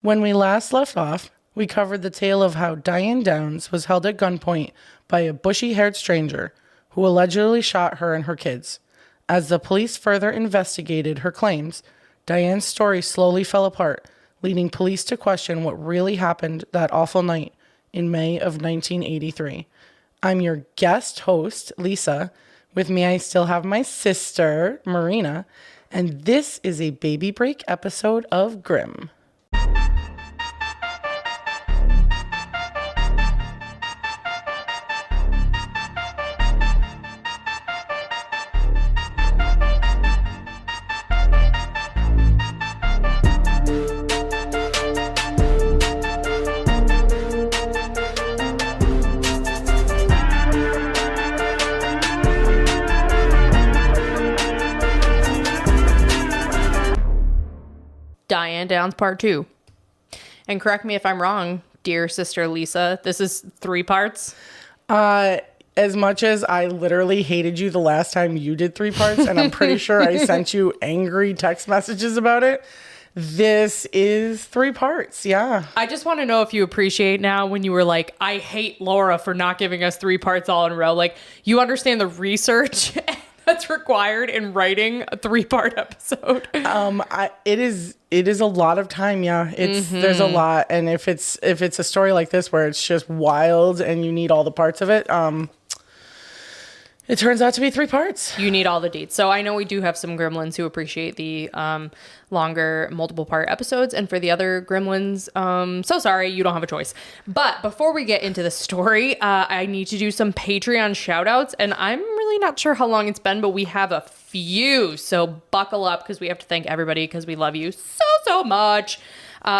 When we last left off, we covered the tale of how Diane Downs was held at gunpoint by a bushy-haired stranger who allegedly shot her and her kids. As the police further investigated her claims, Diane's story slowly fell apart, leading police to question what really happened that awful night in May of 1983. I'm your guest host, Lisa. With me, I still have my sister, Marina, and this is a baby break episode of GRIMM. Diane Downs Part 2. And correct me if I'm wrong, dear sister Lisa, this is 3 parts? As much as I literally hated you the last time you did 3 parts, and I'm pretty sure I sent you angry text messages about it, this is 3 parts, yeah. I just want to know if you appreciate now when you were like, I hate Laura for not giving us 3 parts all in a row. Like, you understand the research that's required in writing a 3-part episode. It is a lot of time, yeah. There's a lot, and if it's a story like this where it's just wild and you need all the parts of it, it turns out to be 3 parts. You need all the deets. So I know we do have some gremlins who appreciate the longer multiple part episodes. And for the other gremlins, so sorry, you don't have a choice. But before we get into the story, I need to do some Patreon shout outs. And I'm really not sure how long it's been, but we have a few. So buckle up because we have to thank everybody because we love you so much.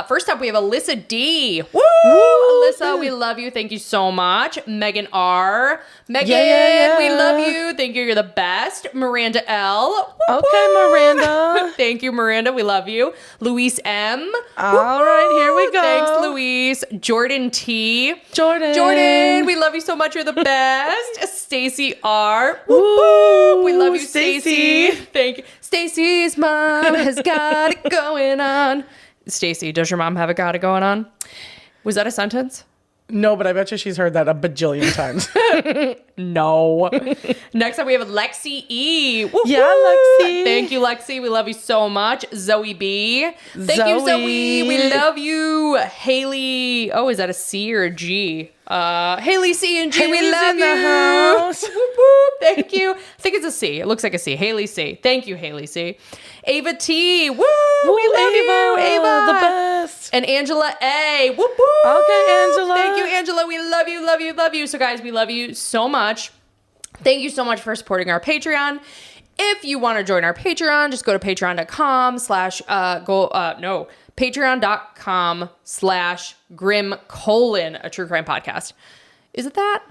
First up, we have Alyssa D. Woo! Alyssa, we love you. Thank you so much. Megan R. Megan, yeah. we love you. Thank you. You're the best. Miranda L. Woo, Okay, woo. Miranda. Thank you, Miranda. We love you. Luis M. All right, here we go. Thanks, Luis. Jordan T. Jordan, we love you so much. You're the best. Stacy R. Woo! We love you, Stacy. Thank you. Stacy's mom has got it going on. Stacy, does your mom have it going on? Was that a sentence? No, but I bet you she's heard that a bajillion times. No. Next up, we have Lexi E. Woo-hoo. Yeah, Lexi. Thank you, Lexi. We love you so much. Zoe B. Thank you, Zoe. We love you. Haley. Oh, is that a C or a G? Haley C and G. Haley's we love in you. the house. Whoop, whoop. Thank you. I think it's a C. It looks like a C. Haley C. Thank you, Haley C. Ava T. Woo! We love you, Ava. The best. And Angela A. Whoop, whoop. Okay, Angela. Thank you, Angela. We love you, love you, love you. So, guys, we love you so much. Thank you so much for supporting our Patreon. If you want to join our Patreon, just go to patreon.com/grimm: a true crime podcast. Is it that?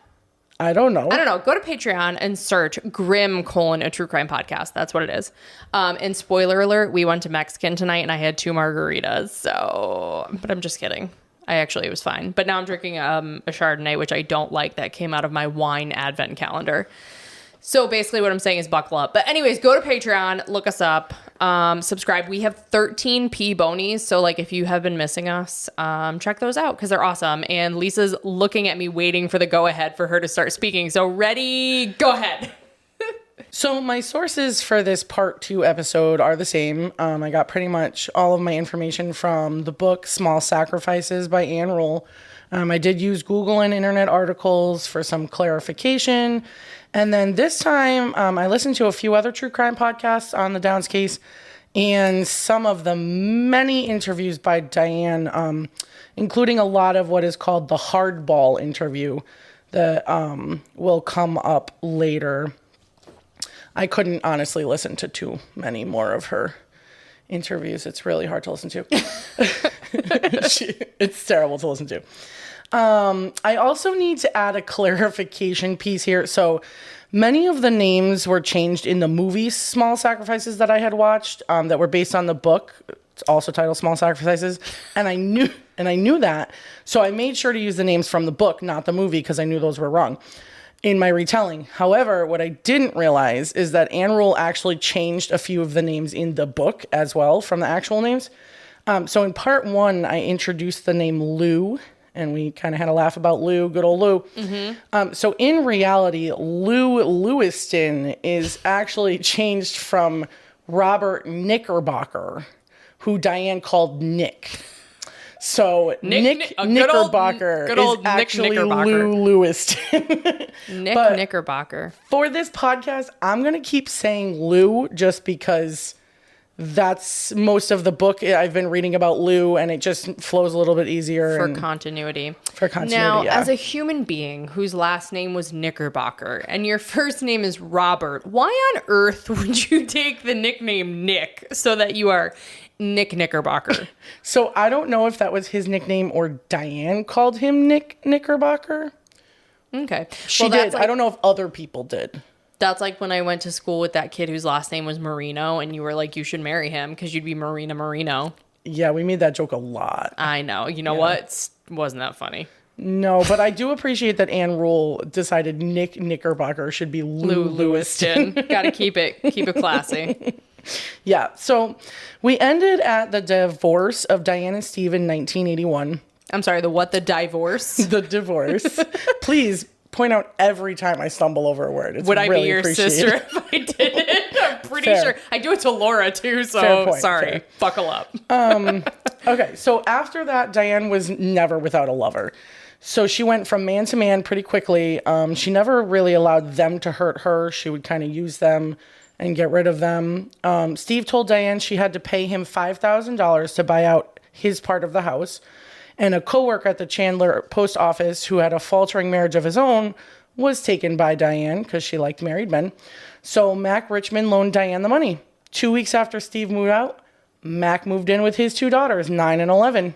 I don't know. Go to Patreon and search GRIMM: a true crime podcast. That's what it is. And spoiler alert, we went to Mexican tonight and I had 2 margaritas. So, but I'm just kidding. It was fine. But now I'm drinking a Chardonnay, which I don't like, that came out of my wine advent calendar. So basically what I'm saying is buckle up. But anyways, go to Patreon, look us up, subscribe. We have 13 P bonies. So like if you have been missing us, check those out because they're awesome. And Lisa's looking at me waiting for the go ahead for her to start speaking. So ready, go ahead. So my sources for this part 2 episode are the same. I got pretty much all of my information from the book Small Sacrifices by Ann Rule. I did use Google and internet articles for some clarification. And then this time I listened to a few other true crime podcasts on the Downs case and some of the many interviews by Diane, including a lot of what is called the hardball interview that will come up later. I couldn't honestly listen to too many more of her interviews. It's really hard to listen to. It's terrible to listen to. I also need to add a clarification piece here. So many of the names were changed in the movie Small Sacrifices that I had watched that were based on the book. It's also titled Small Sacrifices. And I knew that. So I made sure to use the names from the book, not the movie, because I knew those were wrong in my retelling. However, what I didn't realize is that Ann Rule actually changed a few of the names in the book as well from the actual names. So in part 1, I introduced the name Lou, and we kind of had a laugh about Lou, good old Lou. So in reality, Lou Lewiston is actually changed from Robert Knickerbocker, who Diane called Nick. So Nick Knickerbocker good old is Nick actually Knickerbocker. Lou Lewiston. Nick Knickerbocker. For this podcast, I'm going to keep saying Lou just because that's most of the book I've been reading about Lou, and it just flows a little bit easier. For continuity. Now, as a human being whose last name was Knickerbocker and your first name is Robert, why on earth would you take the nickname Nick so that you are Nick Knickerbocker? So I don't know if that was his nickname or Diane called him Nick Knickerbocker. Okay. She did. I don't know if other people did. That's like when I went to school with that kid whose last name was Marino, and you were like, you should marry him because you'd be Marina Marino. Yeah, we made that joke a lot. I know. You know what? Wasn't that funny? No, but I do appreciate that Anne Rule decided Nick Knickerbocker should be Lou Lewiston. Got to keep it classy. Yeah, so we ended at the divorce of Diane and Steve in 1981. I'm sorry, the divorce? The divorce. Please point out every time I stumble over a word. It's Would I really be your sister if I did it? I'm pretty sure. I do it to Laura too, so sorry. Fair. Buckle up. Okay, so after that, Diane was never without a lover. So she went from man to man pretty quickly. She never really allowed them to hurt her. She would kind of use them and get rid of them. Steve told Diane she had to pay him $5,000 to buy out his part of the house. And a coworker at the Chandler post office who had a faltering marriage of his own was taken by Diane because she liked married men. So Mac Richmond loaned Diane the money. 2 weeks after Steve moved out, Mac moved in with his 2 daughters, 9 and 11.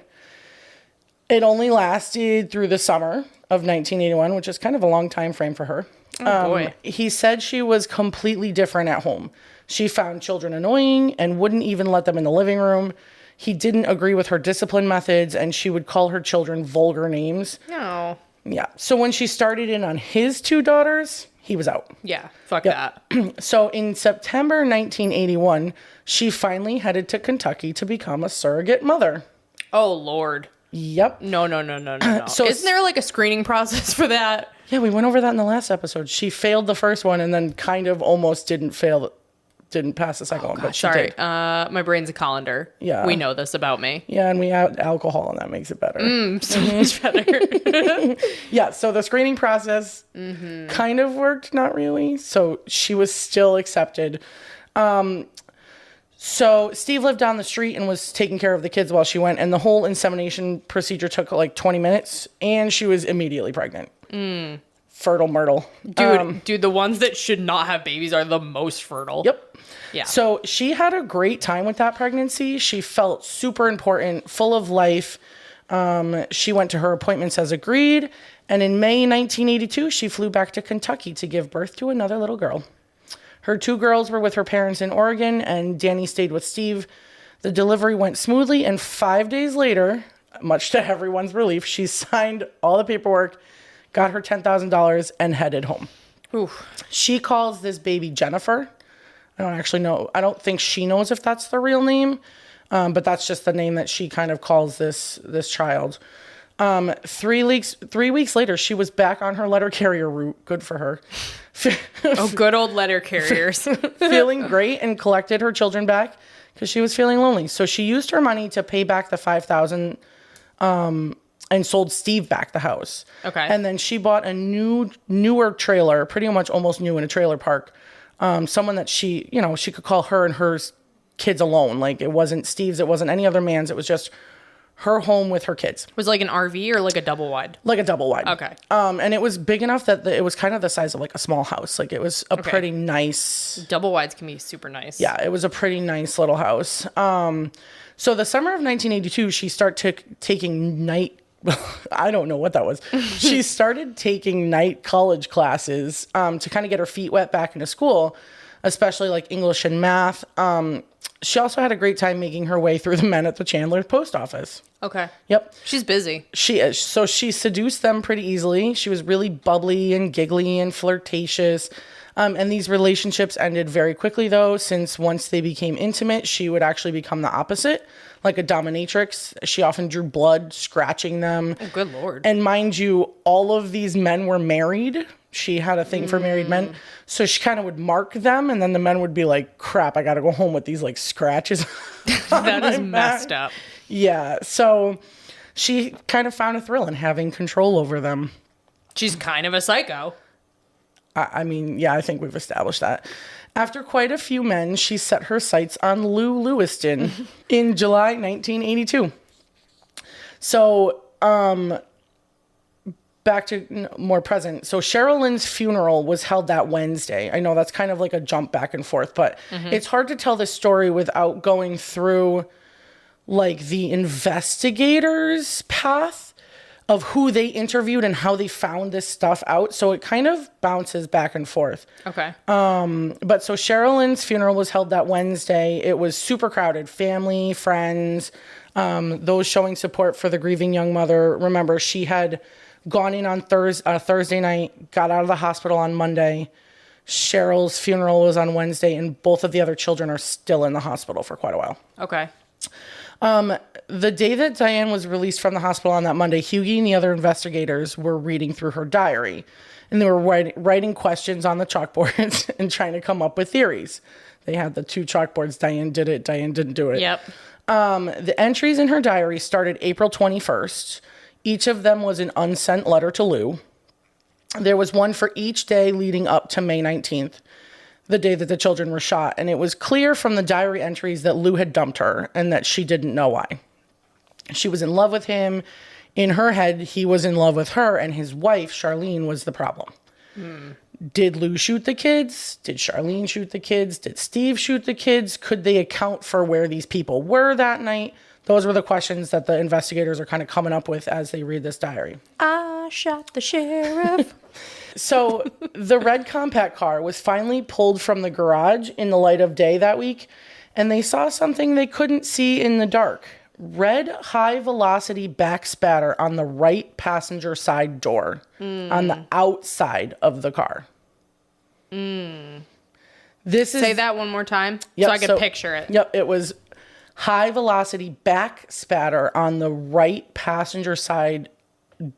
It only lasted through the summer of 1981, which is kind of a long time frame for her. Oh, boy. He said she was completely different at home. She found children annoying and wouldn't even let them in the living room. He didn't agree with her discipline methods, and she would call her children vulgar names. No. Yeah. So when she started in on his 2 daughters, he was out. Yeah. Fuck that. So in September 1981, she finally headed to Kentucky to become a surrogate mother. Oh, Lord. Yep. No. So isn't there like a screening process for that? Yeah, we went over that in the last episode. She failed the first one and then kind of almost didn't pass the second one, but she did. My brain's a colander. Yeah. We know this about me. Yeah, and we add alcohol and that makes it better. So much better. Yeah, so the screening process kind of worked, not really. So she was still accepted. So Steve lived down the street and was taking care of the kids while she went, and the whole insemination procedure took like 20 minutes, and she was immediately pregnant. Fertile myrtle. Dude, the ones that should not have babies are the most fertile. Yep. Yeah. So she had a great time with that pregnancy. She felt super important, full of life. She went to her appointments as agreed. And in May 1982, she flew back to Kentucky to give birth to another little girl. Her 2 girls were with her parents in Oregon, and Danny stayed with Steve. The delivery went smoothly, and 5 days later, much to everyone's relief, she signed all the paperwork, got her $10,000, and headed home. Oof. She calls this baby Jennifer. I don't actually know. I don't think she knows if that's the real name, but that's just the name that she kind of calls this child. 3 weeks later, she was back on her letter carrier route. Good for her. Oh, good old letter carriers. Feeling great, and collected her children back because she was feeling lonely. So she used her money to pay back the $5,000 and sold Steve back the house. Okay. And then she bought a newer trailer, pretty much almost new, in a trailer park. Someone that she could call her and her kids alone. Like, it wasn't Steve's, it wasn't any other man's. It was just her home with her kids. Was it like an RV or like a double wide? Like a double wide. Okay. And it was big enough that it was kind of the size of like a small house. Like, it was a pretty nice. Double wides can be super nice. Yeah, it was a pretty nice little house. So the summer of 1982, she started taking night. I don't know what that was. She started taking night college classes to kind of get her feet wet back into school, especially like English and math. She also had a great time making her way through the men at the Chandler post office. Okay. Yep. She's busy. She is. So she seduced them pretty easily. She was really bubbly and giggly and flirtatious. And these relationships ended very quickly, though, since once they became intimate, she would actually become the opposite, like a dominatrix. She often drew blood, scratching them. Oh, good Lord. And mind you, all of these men were married. She had a thing for married men. So she kind of would mark them, and then the men would be like, crap, I got to go home with these like scratches. That is messed up. Yeah. So she kind of found a thrill in having control over them. She's kind of a psycho. I mean, yeah, I think we've established that. After quite a few men, she set her sights on Lou Lewiston in July 1982. So, back to more present. So Cheryl Lynn's funeral was held that Wednesday. I know that's kind of like a jump back and forth, but it's hard to tell this story without going through like the investigators' path of who they interviewed and how they found this stuff out. So it kind of bounces back and forth. Okay. But so Cheryl Lynn's funeral was held that Wednesday. It was super crowded. Family, friends, those showing support for the grieving young mother. Remember, she had gone in on Thursday night, got out of the hospital on Monday. Cheryl's funeral was on Wednesday, and both of the other children are still in the hospital for quite a while. Okay. The day that Diane was released from the hospital on that Monday, Hughie and the other investigators were reading through her diary, and they were writing questions on the chalkboards and trying to come up with theories. They had the two chalkboards. Diane did it. Diane didn't do it. Yep. The entries in her diary started April 21st. Each of them was an unsent letter to Lou. There was one for each day leading up to May 19th. The day that the children were shot, and it was clear from the diary entries that Lou had dumped her and that she didn't know why. She was in love with him. In her head, he was in love with her, and his wife, Charlene, was the problem. Did Lou shoot the kids? Did Charlene shoot the kids? Did Steve shoot the kids? Could they account for where these people were that night? Those were the questions that the investigators are kind of coming up with as they read this diary. I shot the sheriff. So the red compact car was finally pulled from the garage in the light of day that week, and they saw something they couldn't see in the dark. Red high-velocity backspatter on the right passenger side door on the outside of the car. Say that one more time so I can picture it. Yep, it was high-velocity backspatter on the right passenger side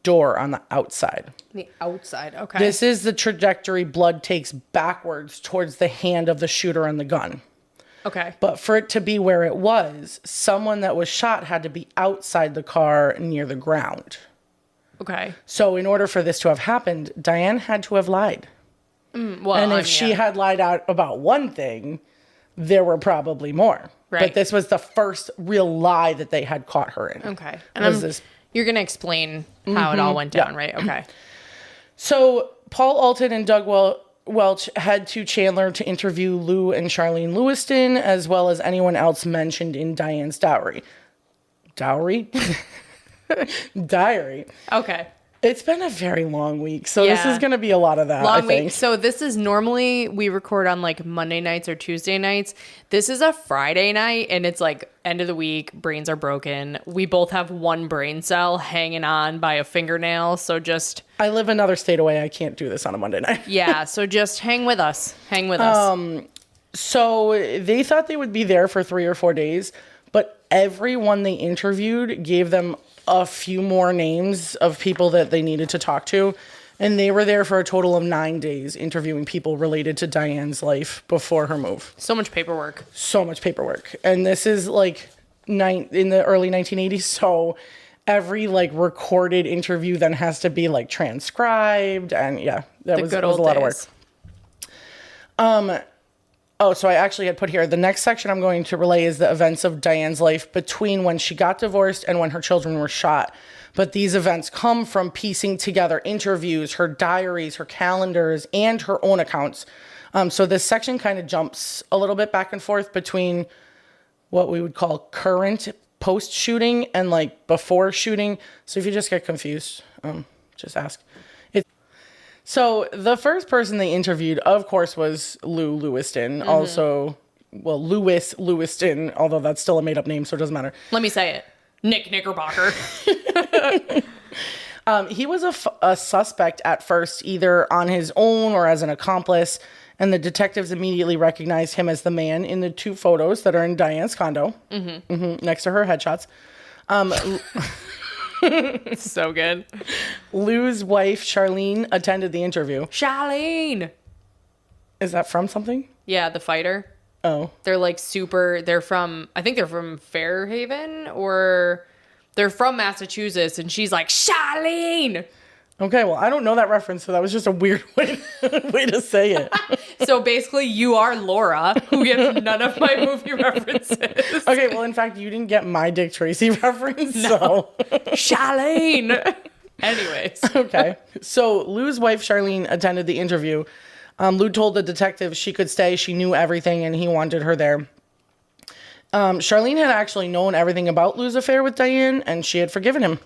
door on the outside. The outside, okay. This is the trajectory blood takes backwards towards the hand of the shooter and the gun. Okay. But for it to be where it was, someone that was shot had to be outside the car near the ground. Okay. So in order for this to have happened, Diane had to have lied. And if she had lied out about one thing, there were probably more. Right. But this was the first real lie that they had caught her in. Okay. And you're going to explain how it all went down, right? Okay. So Paul Alton and Doug Welch head to Chandler to interview Lou and Charlene Lewiston, as well as anyone else mentioned in Diane's diary. Diary. Okay. It's been a very long week, so this is going to be a lot of that, I think. So this is normally we record on like Monday nights or Tuesday nights. This is a Friday night, and it's like end of the week. Brains are broken. We both have one brain cell hanging on by a fingernail. So just... I live another state away. I can't do this on a Monday night. Yeah, so just hang with us. Hang with us. So they thought they would be there for 3 or 4 days, but everyone they interviewed gave them a few more names of people that they needed to talk to. And they were there for a total of 9 days interviewing people related to Diane's life before her move. So much paperwork. So much paperwork. And this is like in the early 1980s. So every like recorded interview then has to be like transcribed. And yeah, that was a lot of work. Oh, so I actually had put here, the next section I'm going to relay is the events of Diane's life between when she got divorced and when her children were shot. But these events come from piecing together interviews, her diaries, her calendars, and her own accounts. So this section kind of jumps a little bit back and forth between what we would call current post-shooting and like before shooting. So if you just get confused, just ask. So the first person they interviewed, of course, was Lou Lewiston. Also, well, Louis Lewiston, although that's still a made-up name, so it doesn't matter. Let me say it. Nick Knickerbocker. He was a suspect at first, either on his own or as an accomplice. And the detectives immediately recognized him as the man in the 2 photos that are in Diane's condo, next to her headshots. It's so good. Lou's wife, Charlene, attended the interview. Charlene! Is that from something? Yeah, the fighter. Oh. They're like I think they're from Fairhaven, or they're from Massachusetts, and she's like, Charlene! Okay, well, I don't know that reference, so that was just a weird way to say it. So basically, you are Laura, who gets none of my movie references. Okay, well, in fact, you didn't get my Dick Tracy reference, so. Charlene! Anyways. Okay. So Lou's wife, Charlene, attended the interview. Lou told the detective she could stay. She knew everything, and he wanted her there. Charlene had actually known everything about Lou's affair with Diane, and she had forgiven him.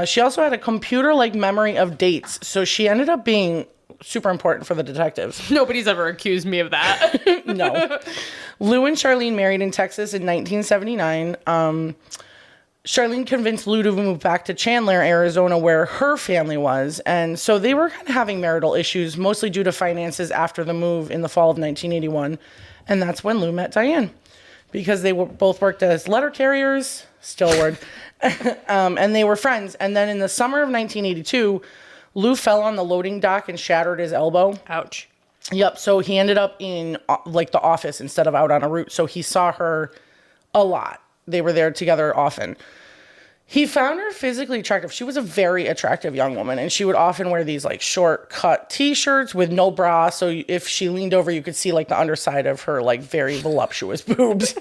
She also had a computer-like memory of dates, so she ended up being super important for the detectives. Nobody's ever accused me of that. No. Lou and Charlene married in Texas in 1979. Charlene convinced Lou to move back to Chandler, Arizona, where her family was. And so they were kind of having marital issues, mostly due to finances after the move in the fall of 1981. And that's when Lou met Diane, because they both worked as letter carriers, still a word, and they were friends. And then in the summer of 1982, Lou fell on the loading dock and shattered his elbow. Ouch. Yep. So he ended up in like the office instead of out on a route. So he saw her a lot. They were there together often. He found her physically attractive. She was a very attractive young woman, and she would often wear these like short cut t-shirts with no bra. So if she leaned over, you could see like the underside of her like very voluptuous boobs.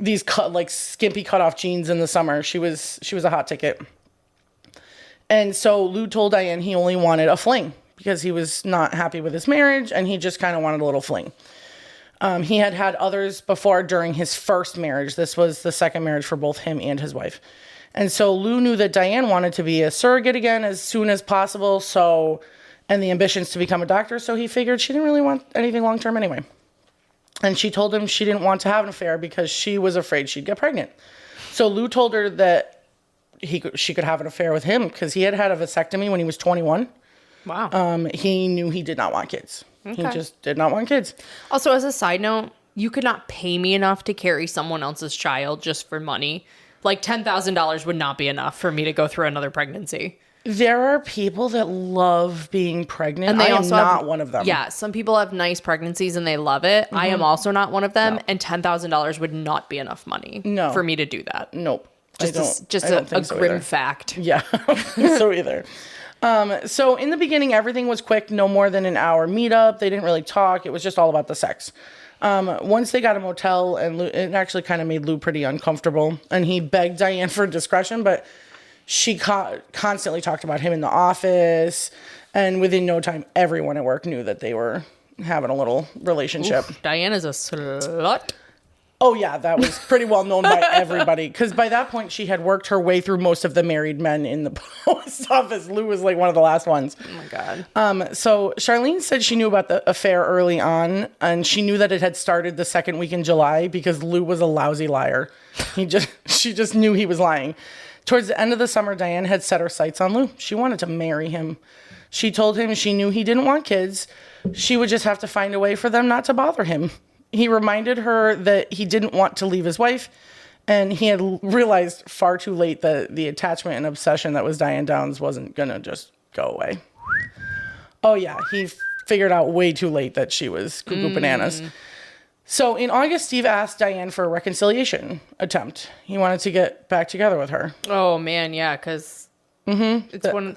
These like skimpy cutoff jeans in the summer. She was a hot ticket. And so Lou told Diane he only wanted a fling because he was not happy with his marriage, and he just kind of wanted a little fling. He had had others before during his first marriage. This was the second marriage for both him and his wife. And so Lou knew that Diane wanted to be a surrogate again as soon as possible, and the ambitions to become a doctor, so he figured she didn't really want anything long-term anyway. And she told him she didn't want to have an affair because she was afraid she'd get pregnant. So Lou told her that she could have an affair with him because he had had a vasectomy when he was 21. Wow. He knew he did not want kids. Okay. He just did not want kids. Also, as a side note, you could not pay me enough to carry someone else's child just for money. Like $10,000 would not be enough for me to go through another pregnancy. There are people that love being pregnant. And I am not one of them. Yeah, some people have nice pregnancies and they love it. I am also not one of them. No. And $10,000 would not be enough money for me to do that. Nope. Just a grim fact. Yeah, so either. So in the beginning, everything was quick, no more than an hour meetup. They didn't really talk. It was just all about the sex. Once they got a motel, and it actually kind of made Lou pretty uncomfortable. And he begged Diane for discretion, but she constantly talked about him in the office. And within no time, everyone at work knew that they were having a little relationship. Oof, Diane is a slut. Oh, yeah, that was pretty well known by everybody. Because by that point, she had worked her way through most of the married men in the post office. Lou was like one of the last ones. Oh, my God. So Charlene said she knew about the affair early on. And she knew that it had started the second week in July because Lou was a lousy liar. She just knew he was lying. Towards the end of the summer, Diane had set her sights on Lou. She wanted to marry him. She told him she knew he didn't want kids. She would just have to find a way for them not to bother him. He reminded her that he didn't want to leave his wife, and he had realized far too late that the attachment and obsession that was Diane Downs wasn't going to just go away. Oh, yeah, he figured out way too late that she was cuckoo bananas. So in August, Steve asked Diane for a reconciliation attempt. He wanted to get back together with her. Oh, man, yeah, because it's one...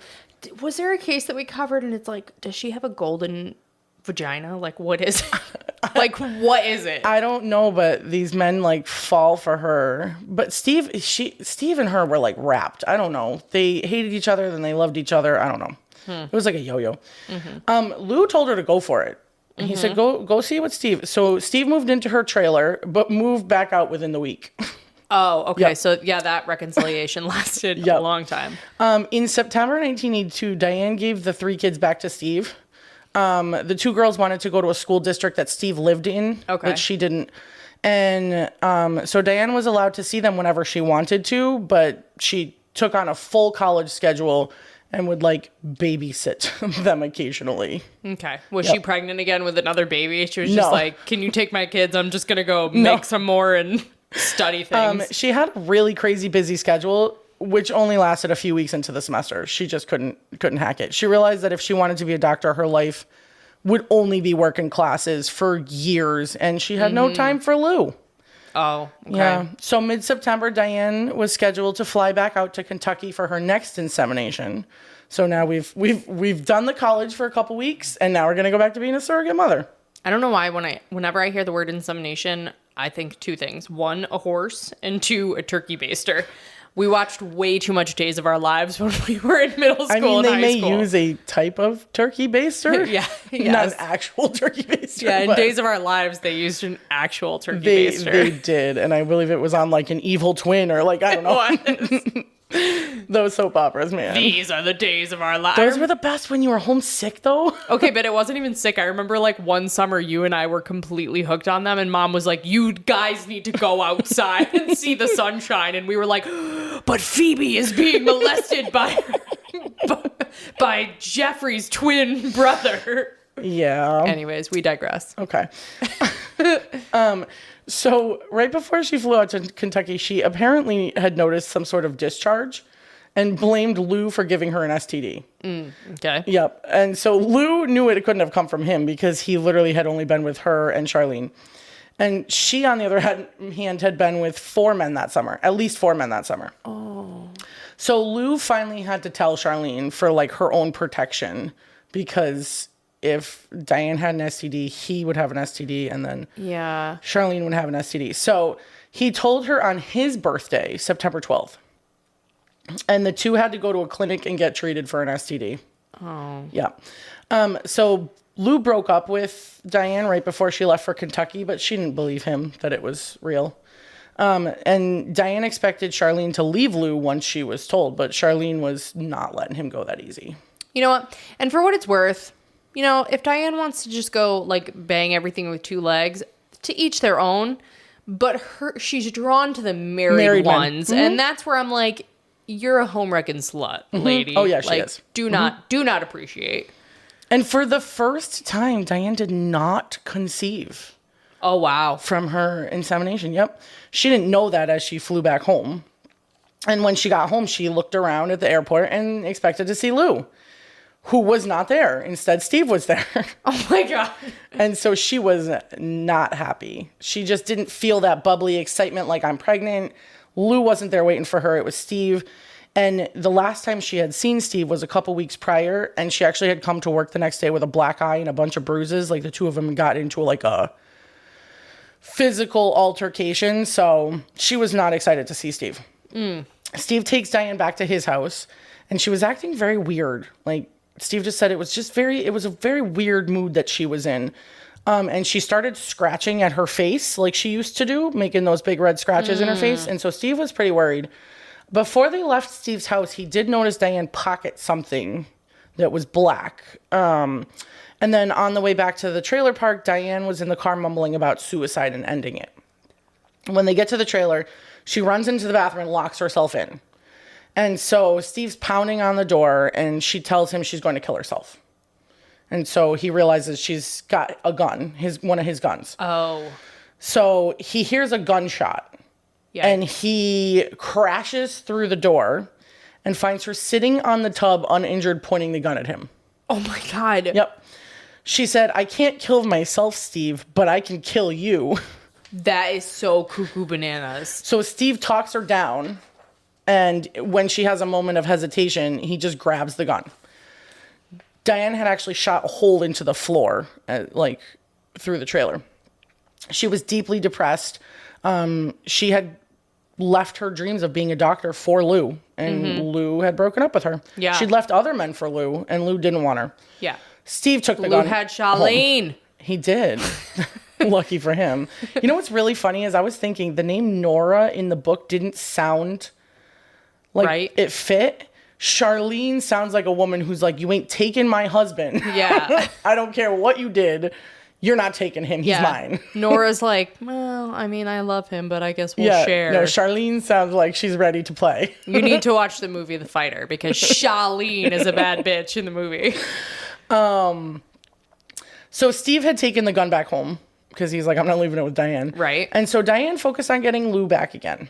Was there a case that we covered, and it's like, does she have a golden vagina? Like, what is it? Like, what is it? I don't know, but these men like fall for her. But Steve and her were like wrapped. I don't know. They hated each other, then they loved each other. I don't know. It was like a yo-yo. Lou told her to go for it. He said, go see what Steve. So Steve moved into her trailer, but moved back out within the week. Oh, okay. Yep. So yeah, that reconciliation lasted a long time. In September 1982, Diane gave the 3 kids back to Steve. The 2 girls wanted to go to a school district that Steve lived in, but she didn't. And so Diane was allowed to see them whenever she wanted to, but she took on a full college schedule and would like babysit them occasionally. Okay. Was she pregnant again with another baby? She was just No. like, can you take my kids? I'm just going to go make some more and study things. She had a really crazy busy schedule, which only lasted a few weeks into the semester. She just couldn't hack it. She realized that if she wanted to be a doctor, her life would only be working classes for years, and she had no time for Lou. Oh, okay. Yeah. So mid-September, Diane was scheduled to fly back out to Kentucky for her next insemination. So now we've done the college for a couple weeks, and now we're gonna go back to being a surrogate mother. I don't know why whenever I hear the word insemination, I think two things. One, a horse, and two, a turkey baster. We watched way too much Days of Our Lives when we were in middle school and high school. They may use a type of turkey baster. Yeah. Not an actual turkey baster. Yeah, in Days of Our Lives, they used an actual turkey baster. They did, and I believe it was on like an Evil Twin or like, I don't know. Those soap operas, man. These are the days of our lives. Those were the best when you were homesick, though. Okay, but it wasn't even sick. I remember like one summer you and I were completely hooked on them, and Mom was like, you guys need to go outside and see the sunshine. And we were like, but Phoebe is being molested by Jeffrey's twin brother. Yeah. Anyways, we digress. Okay. So right before she flew out to Kentucky, she apparently had noticed some sort of discharge and blamed Lou for giving her an STD. Okay. Yep. And so Lou knew it couldn't have come from him because he literally had only been with her and Charlene. And she, on the other hand, had been with 4 men that summer, at least 4 men that summer. Oh. So Lou finally had to tell Charlene for like her own protection, because if Diane had an STD, he would have an STD, and then Charlene would have an STD. So he told her on his birthday, September 12th. And the two had to go to a clinic and get treated for an STD. Oh. Yeah. So Lou broke up with Diane right before she left for Kentucky, but she didn't believe him that it was real. And Diane expected Charlene to leave Lou once she was told, but Charlene was not letting him go that easy. You know what? And for what it's worth, you know, if Diane wants to just go like bang everything with 2 legs, to each their own. But she's drawn to the married ones, and that's where I'm like, you're a home-wrecking slut, lady. Oh yeah, she like, is. Do not appreciate. And for the first time, Diane did not conceive. Oh wow! From her insemination. Yep, she didn't know that as she flew back home. And when she got home, she looked around at the airport and expected to see Lou, who was not there. Instead, Steve was there. Oh my God. And so she was not happy. She just didn't feel that bubbly excitement like, I'm pregnant. Lou wasn't there waiting for her. It was Steve. And the last time she had seen Steve was a couple weeks prior, and she actually had come to work the next day with a black eye and a bunch of bruises. Like the two of them got into like a physical altercation. So she was not excited to see Steve. Steve takes Diane back to his house, and she was acting very weird. Like, Steve just said it was a very weird mood that she was in. And she started scratching at her face like she used to do, making those big red scratches in her face. And so Steve was pretty worried. Before they left Steve's house, he did notice Diane pocket something that was black. And then on the way back to the trailer park, Diane was in the car mumbling about suicide and ending it. When they get to the trailer, she runs into the bathroom and locks herself in. And so Steve's pounding on the door, and she tells him she's going to kill herself. And so he realizes she's got a gun, one of his guns. Oh. So he hears a gunshot. Yeah. And he crashes through the door and finds her sitting on the tub, uninjured, pointing the gun at him. Oh my God. Yep. She said, I can't kill myself, Steve, but I can kill you. That is so cuckoo bananas. So Steve talks her down. And when she has a moment of hesitation, he just grabs the gun. Diane had actually shot a hole into the floor, like through the trailer. She was deeply depressed. She had left her dreams of being a doctor for Lou, and Lou had broken up with her. Yeah. She'd left other men for Lou, and Lou didn't want her. Yeah. Steve took the gun. Lou had Charlene. Home. He did. Lucky for him. You know what's really funny is I was thinking the name Nora in the book didn't sound like it fit. Charlene sounds like a woman who's like, you ain't taking my husband. Yeah. I don't care what you did. you're not taking him. He's mine. Nora's like, well, I mean, I love him, but I guess we'll share. No, Charlene sounds like she's ready to play. You need to watch the movie The Fighter because Charlene is a bad bitch in the movie. So Steve had taken the gun back home because he's like, I'm not leaving it with Diane. Right. And so Diane focused on getting Lou back again.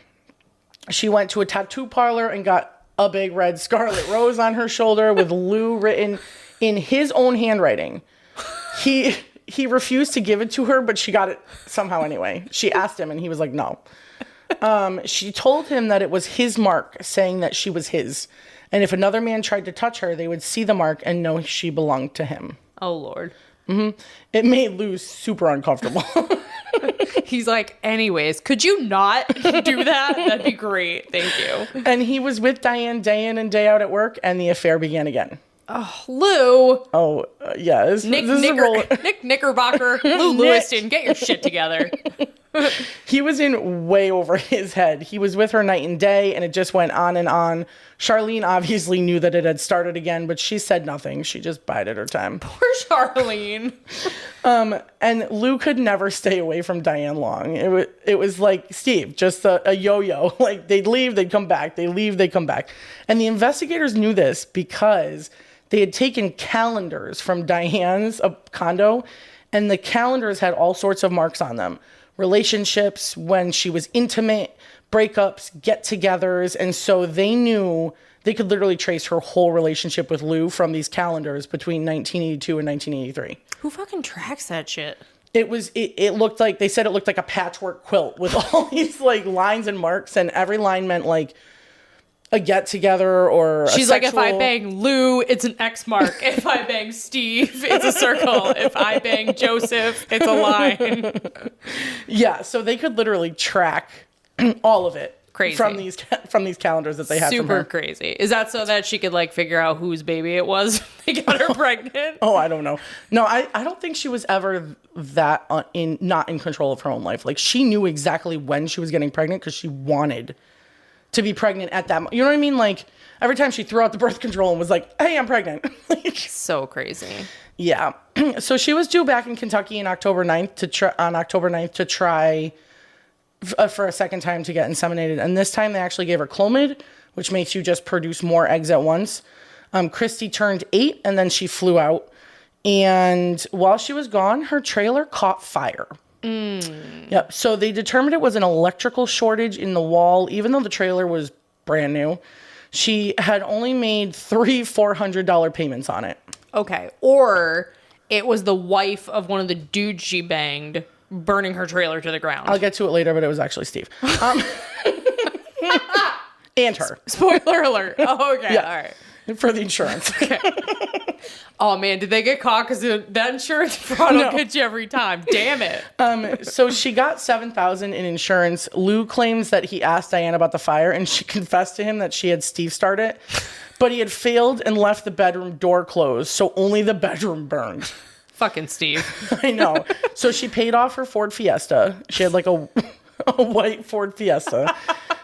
She went to a tattoo parlor and got a big red scarlet rose on her shoulder with Lou written in his own handwriting. He refused to give it to her, but she got it somehow anyway. She asked him and he was like, no. She told him that it was his mark, saying that she was his. And if another man tried to touch her, they would see the mark and know she belonged to him. Oh, Lord. Mm-hmm. It made Lou super uncomfortable. He's like, anyways, could you not do that? That'd be great. Thank you. And he was with Diane day in and day out at work, and the affair began again. Oh, Lou. Oh, yeah. This is Nick Knickerbocker, Lou Lewiston, get your shit together. He was in way over his head. He was with her night and day, and it just went on and on. Charlene obviously knew that it had started again, but she said nothing. She just bided her time. Poor Charlene. And Lou could never stay away from Diane long. It was like Steve, just a yo-yo. Like, they'd leave, they'd come back. They leave, they come back. And the investigators knew this because they had taken calendars from Diane's condo, and the calendars had all sorts of marks on them. Relationships, when she was intimate, breakups, get-togethers. And so they knew they could literally trace her whole relationship with Lou from these calendars between 1982 and 1983. Who fucking tracks that shit? It looked like, they said it looked like a patchwork quilt with all these like lines and marks, and every line meant like a get together or she's like, if I bang Lou, it's an X mark. If I bang Steve, it's a circle. If I bang Joseph, it's a line. Yeah, so they could literally track all of it. Crazy. From these calendars that they had. Super crazy. Is that so that she could like figure out whose baby it was they got her pregnant? Oh, I don't know. No, I don't think she was ever that not in control of her own life. Like, she knew exactly when she was getting pregnant because she wanted to be pregnant at that moment. You know what I mean? Like, every time she threw out the birth control and was like, hey, I'm pregnant. Like, so crazy. Yeah. So she was due back in Kentucky on October 9th to try for a second time to get inseminated. And this time they actually gave her Clomid, which makes you just produce more eggs at once. Christy turned 8 and then she flew out. And while she was gone, her trailer caught fire. Yep. So they determined it was an electrical shortage in the wall, even though the trailer was brand new. She had only made 3 $400 payments on it. Okay. Or it was the wife of one of the dudes she banged burning her trailer to the ground. I'll get to it later, but it was actually Steve. And her. Spoiler alert. Oh, okay. Yeah. All right. For the insurance. Okay. Oh, man, did they get caught? Because that insurance fraud will get you every time. Damn it. So she got $7,000 in insurance. Lou claims that he asked Diane about the fire, and she confessed to him that she had Steve start it. But he had failed and left the bedroom door closed, so only the bedroom burned. Fucking Steve. I know. So she paid off her Ford Fiesta. She had like a white Ford Fiesta.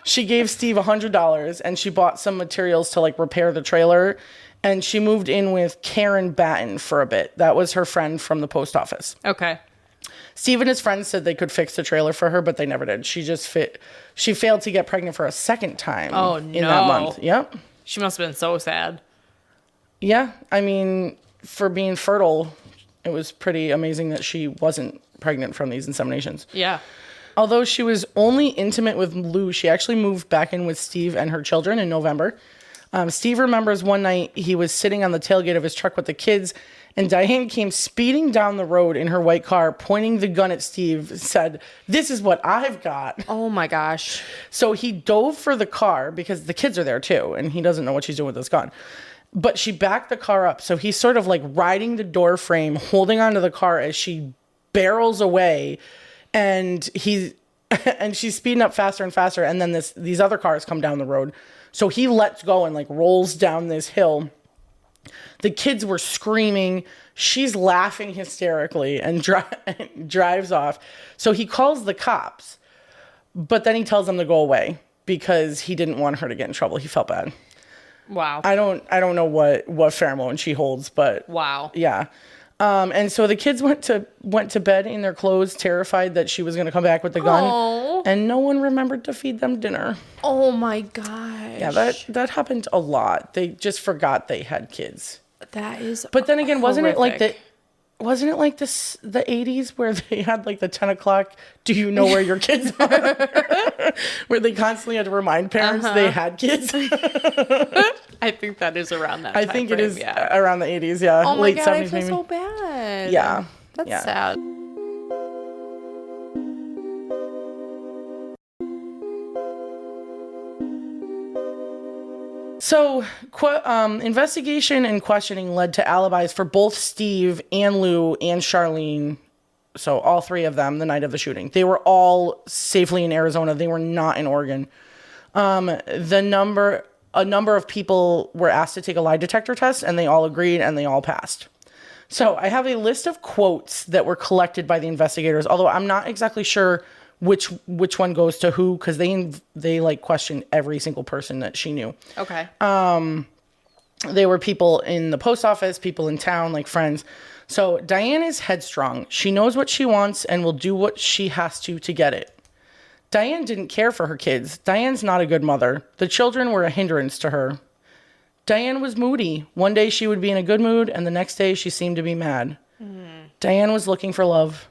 She gave Steve $100 and she bought some materials to like repair the trailer. And she moved in with Karen Batten for a bit. That was her friend from the post office. Okay. Steve and his friends said they could fix the trailer for her, but they never did. She failed to get pregnant for a second time. Oh, in that month. Yep. She must have been so sad. Yeah. I mean, for being fertile, it was pretty amazing that she wasn't pregnant from these inseminations. Yeah. Although she was only intimate with Lou, she actually moved back in with Steve and her children in November. Steve remembers one night he was sitting on the tailgate of his truck with the kids, and Diane came speeding down the road in her white car, pointing the gun at Steve, said, "This is what I've got." Oh my gosh. So he dove for the car because the kids are there too, and he doesn't know what she's doing with this gun. But she backed the car up, so he's sort of like riding the door frame, holding onto the car as she barrels away, and she's speeding up faster and faster, and then these other cars come down the road. So he lets go and like rolls down this hill. The kids were screaming. She's laughing hysterically and drives off. So he calls the cops, but then he tells them to go away because he didn't want her to get in trouble. He felt bad. Wow. I don't know what pheromone she holds, but wow. Yeah. And so the kids went to bed in their clothes, terrified that she was going to come back with the gun. Oh. And no one remembered to feed them dinner. Oh my gosh. Yeah, that happened a lot. They just forgot they had kids. That is. But then again, wasn't it like horrific. the 80s where they had like the 10 o'clock, do you know where your kids are? Where they constantly had to remind parents they had kids. I think that is around that I time think frame, it is yeah. around the 80s, yeah. Oh my Late God, 70s I feel maybe. so bad. Yeah. That's Yeah. sad. So, investigation and questioning led to alibis for both Steve and Lou and Charlene. So, all three of them the night of the shooting. They were all safely in Arizona. They were not in Oregon. A number of people were asked to take a lie detector test, and they all agreed, and they all passed. So, I have a list of quotes that were collected by the investigators, although I'm not exactly sure which one goes to who, because they like questioned every single person that she knew. Okay. They were people in the post office, people in town, like friends. So Diane is headstrong. She knows what she wants and will do what she has to get it. Diane didn't care for her kids. Diane's not a good mother. The children were a hindrance to her. Diane was moody. One day she would be in a good mood, and the next day she seemed to be mad. Diane was looking for love.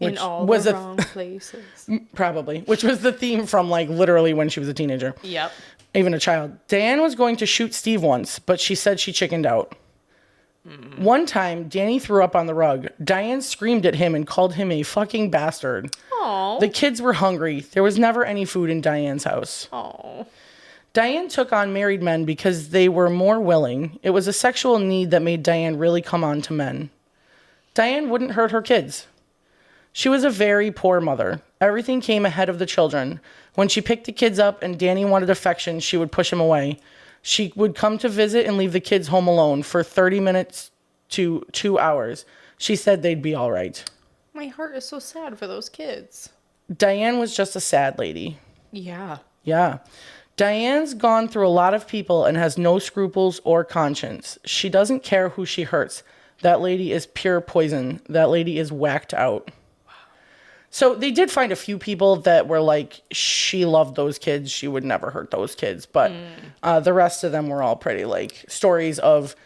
In all the wrong places. Probably, which was the theme from like literally when she was a teenager. Yep. Even a child. Diane was going to shoot Steve once, but she said she chickened out. One time, Danny threw up on the rug. Diane screamed at him and called him a fucking bastard. Oh. The kids were hungry. There was never any food in Diane's house. Oh. Diane took on married men because they were more willing. It was a sexual need that made Diane really come on to men. Diane wouldn't hurt her kids. She was a very poor mother. Everything came ahead of the children. When she picked the kids up and Danny wanted affection, she would push him away. She would come to visit and leave the kids home alone for 30 minutes to 2 hours. She said they'd be all right. My heart is so sad for those kids. Diane was just a sad lady. Yeah. Yeah. Diane's gone through a lot of people and has no scruples or conscience. She doesn't care who she hurts. That lady is pure poison. That lady is whacked out. So they did find a few people that were like, she loved those kids. She would never hurt those kids. But the rest of them were all pretty like stories of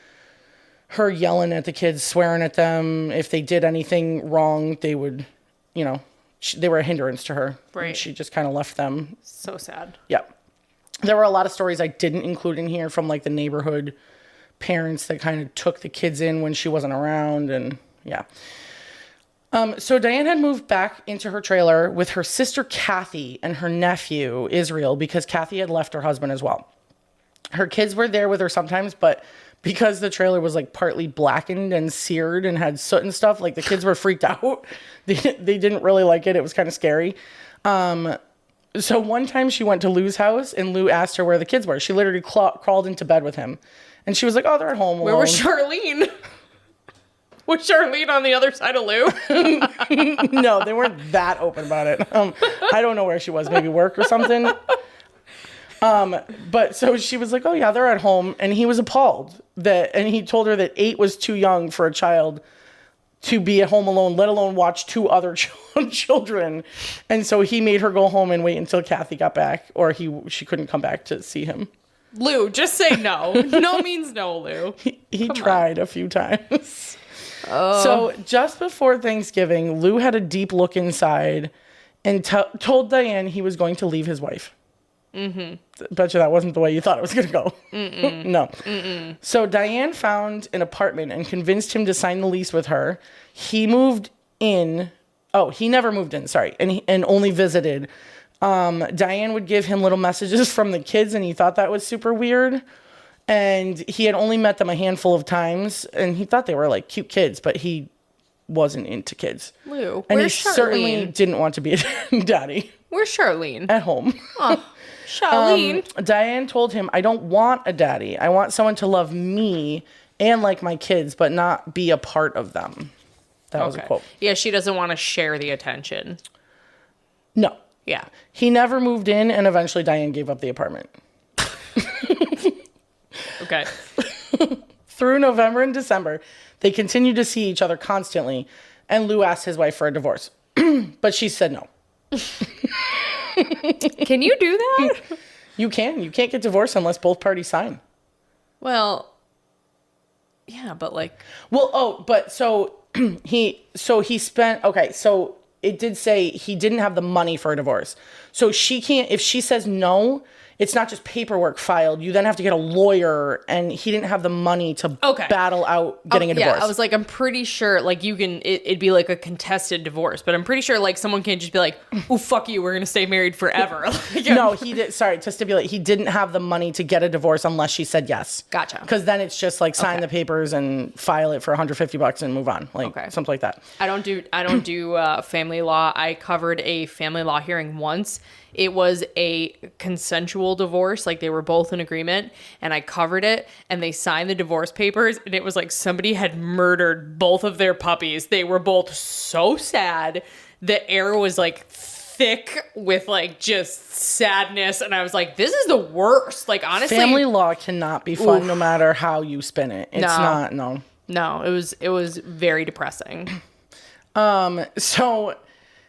her yelling at the kids, swearing at them. If they did anything wrong, they would, they were a hindrance to her. Right. And she just kind of left them. So sad. Yeah. There were a lot of stories I didn't include in here from like the neighborhood parents that kind of took the kids in when she wasn't around. And yeah. So Diane had moved back into her trailer with her sister Kathy and her nephew Israel because Kathy had left her husband as well. Her kids were there with her sometimes, but because the trailer was like partly blackened and seared and had soot and stuff, like the kids were freaked out. They didn't really like it. It was kind of scary. So one time she went to Lou's house and Lou asked her where the kids were. She literally crawled into bed with him. And she was like, oh, they're at home alone. Where was Charlene? Was Charlene on the other side of Lou? No, they weren't that open about it. I don't know where she was, maybe work or something. But so she was like, oh yeah, they're at home. And he was appalled and he told her that 8 was too young for a child to be at home alone, let alone watch 2 other children. And so he made her go home and wait until Kathy got back, or she couldn't come back to see him. Lou, just say no. No means no, Lou. He tried a few times. So just before Thanksgiving, Lou had a deep look inside and told Diane he was going to leave his wife. Mm-hmm. Bet you that wasn't the way you thought it was going to go. No. Mm-mm. So Diane found an apartment and convinced him to sign the lease with her. He moved in. Oh, he never moved in, sorry. And only visited. Diane would give him little messages from the kids, and he thought that was super weird. And he had only met them a handful of times, and he thought they were like cute kids, but he wasn't into kids. Lou, and where's he Charlene? Certainly didn't want to be a daddy. Where's Charlene? At home. Oh, Charlene. Diane told him, I don't want a daddy. I want someone to love me and like my kids, but not be a part of them. That was a quote. Yeah, she doesn't want to share the attention. No. Yeah. He never moved in, and eventually Diane gave up the apartment. Okay. Through November and December, they continued to see each other constantly, and Lou asked his wife for a divorce. But she said no. Can you do that? You can. You can't get divorced unless both parties sign. Well, yeah, but like... Well, but so he spent... Okay, so it did say he didn't have the money for a divorce. So she can't... If she says no... It's not just paperwork filed. You then have to get a lawyer, and he didn't have the money to battle out getting a divorce. Yeah, I was like, I'm pretty sure, like, you can, it'd be like a contested divorce, but I'm pretty sure, like, someone can't just be like, oh, fuck you, we're going to stay married forever. No, he did, sorry, to stipulate, he didn't have the money to get a divorce unless she said yes. Gotcha. Because then it's just, like, sign the papers and file it for $150 and move on. Like, something like that. I don't do family law. I covered a family law hearing once. It was a consensual divorce. Like, they were both in agreement, and I covered it, and they signed the divorce papers, and it was like somebody had murdered both of their puppies. They were both so sad. The air was like thick with like just sadness, and I was like, this is the worst. Like, honestly, family law cannot be fun no matter how you spin it. It's not. No, it was very depressing.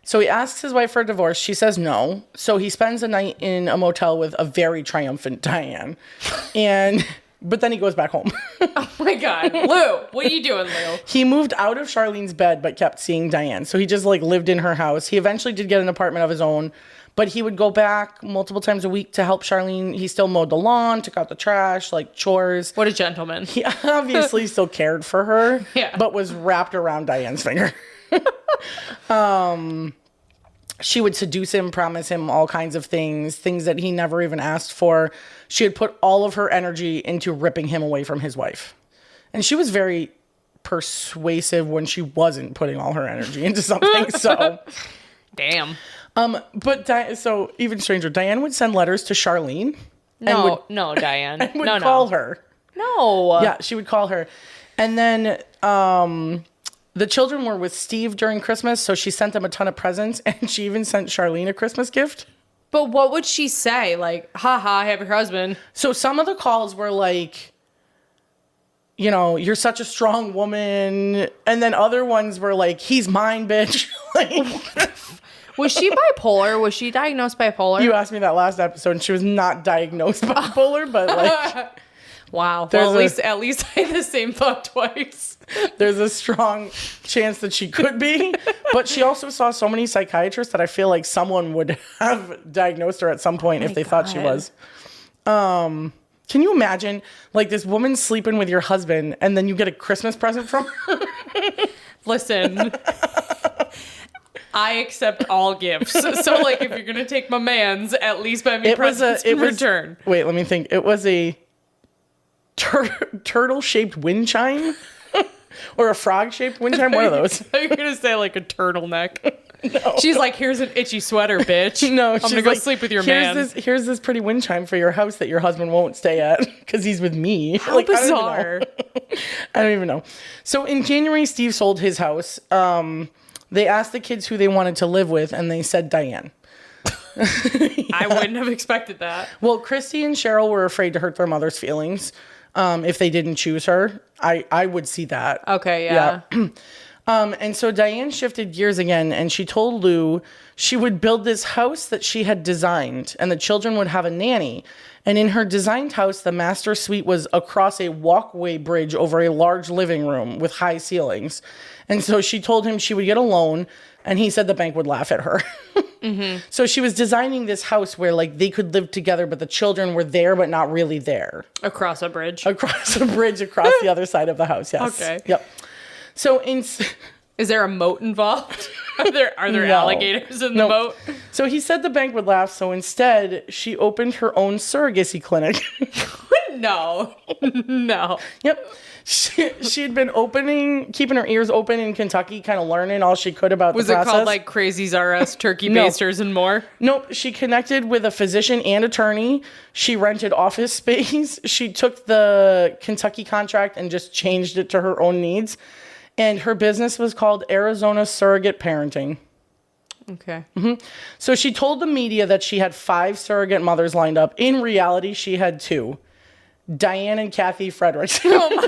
So he asks his wife for a divorce. She says no. So he spends a night in a motel with a very triumphant Diane. But then he goes back home. Oh my God. Lou, what are you doing, Lou? He moved out of Charlene's bed but kept seeing Diane. So he just like lived in her house. He eventually did get an apartment of his own, but he would go back multiple times a week to help Charlene. He still mowed the lawn, took out the trash, like chores. What a gentleman. He obviously still cared for her, yeah, but was wrapped around Diane's finger. She would seduce him, promise him all kinds of things that he never even asked for. She had put all of her energy into ripping him away from his wife. And she was very persuasive when she wasn't putting all her energy into something. So, damn. So even stranger, Diane would send letters to Charlene. No, Diane. And would call her. No. Yeah, she would call her. And then, the children were with Steve during Christmas, so she sent them a ton of presents, and she even sent Charlene a Christmas gift. But what would she say? Like, haha, I have your husband. So some of the calls were like, you know, you're such a strong woman. And then other ones were like, he's mine, bitch. Like, was she bipolar? Was she diagnosed bipolar? You asked me that last episode, and she was not diagnosed bipolar, but like... Wow. Well, at least I had the same thought twice. There's a strong chance that she could be, but she also saw so many psychiatrists that I feel like someone would have diagnosed her at some point if they thought she was. Can you imagine like this woman sleeping with your husband and then you get a Christmas present from her? Listen, I accept all gifts. So like if you're going to take my man's, at least buy me presents in return. Wait, let me think. It was a turtle-shaped wind chime or a frog-shaped wind chime. One of those. I'm gonna say like a turtleneck. No. She's like, here's an itchy sweater, bitch. No, I'm gonna go sleep with your man. Here's this pretty wind chime for your house that your husband won't stay at because he's with me. How bizarre. I don't even know. So in January, Steve sold his house. They asked the kids who they wanted to live with, and they said Diane. I wouldn't have expected that. Well, Christy and Cheryl were afraid to hurt their mother's feelings. If they didn't choose her, I would see that. Okay, yeah. And so Diane shifted gears again, and she told Lou she would build this house that she had designed, and the children would have a nanny. And in her designed house, the master suite was across a walkway bridge over a large living room with high ceilings. And so she told him she would get a loan, and he said the bank would laugh at her. Mm-hmm. So she was designing this house where like they could live together, but the children were there, but not really there. Across a bridge. Across the other side of the house. Yes. Okay. Yep. So is there a moat involved? Are there alligators in the moat? So he said the bank would laugh. So instead, she opened her own surrogacy clinic. No. Yep. She'd been keeping her ears open in Kentucky, kind of learning all she could about the process. Was it called like Crazy Czar's Turkey Basters and more? Nope. She connected with a physician and attorney. She rented office space. She took the Kentucky contract and just changed it to her own needs. And her business was called Arizona Surrogate Parenting. Okay. Mm-hmm. So she told the media that she had 5 surrogate mothers lined up. In reality, she had 2. Diane and Kathy Fredericks. Oh my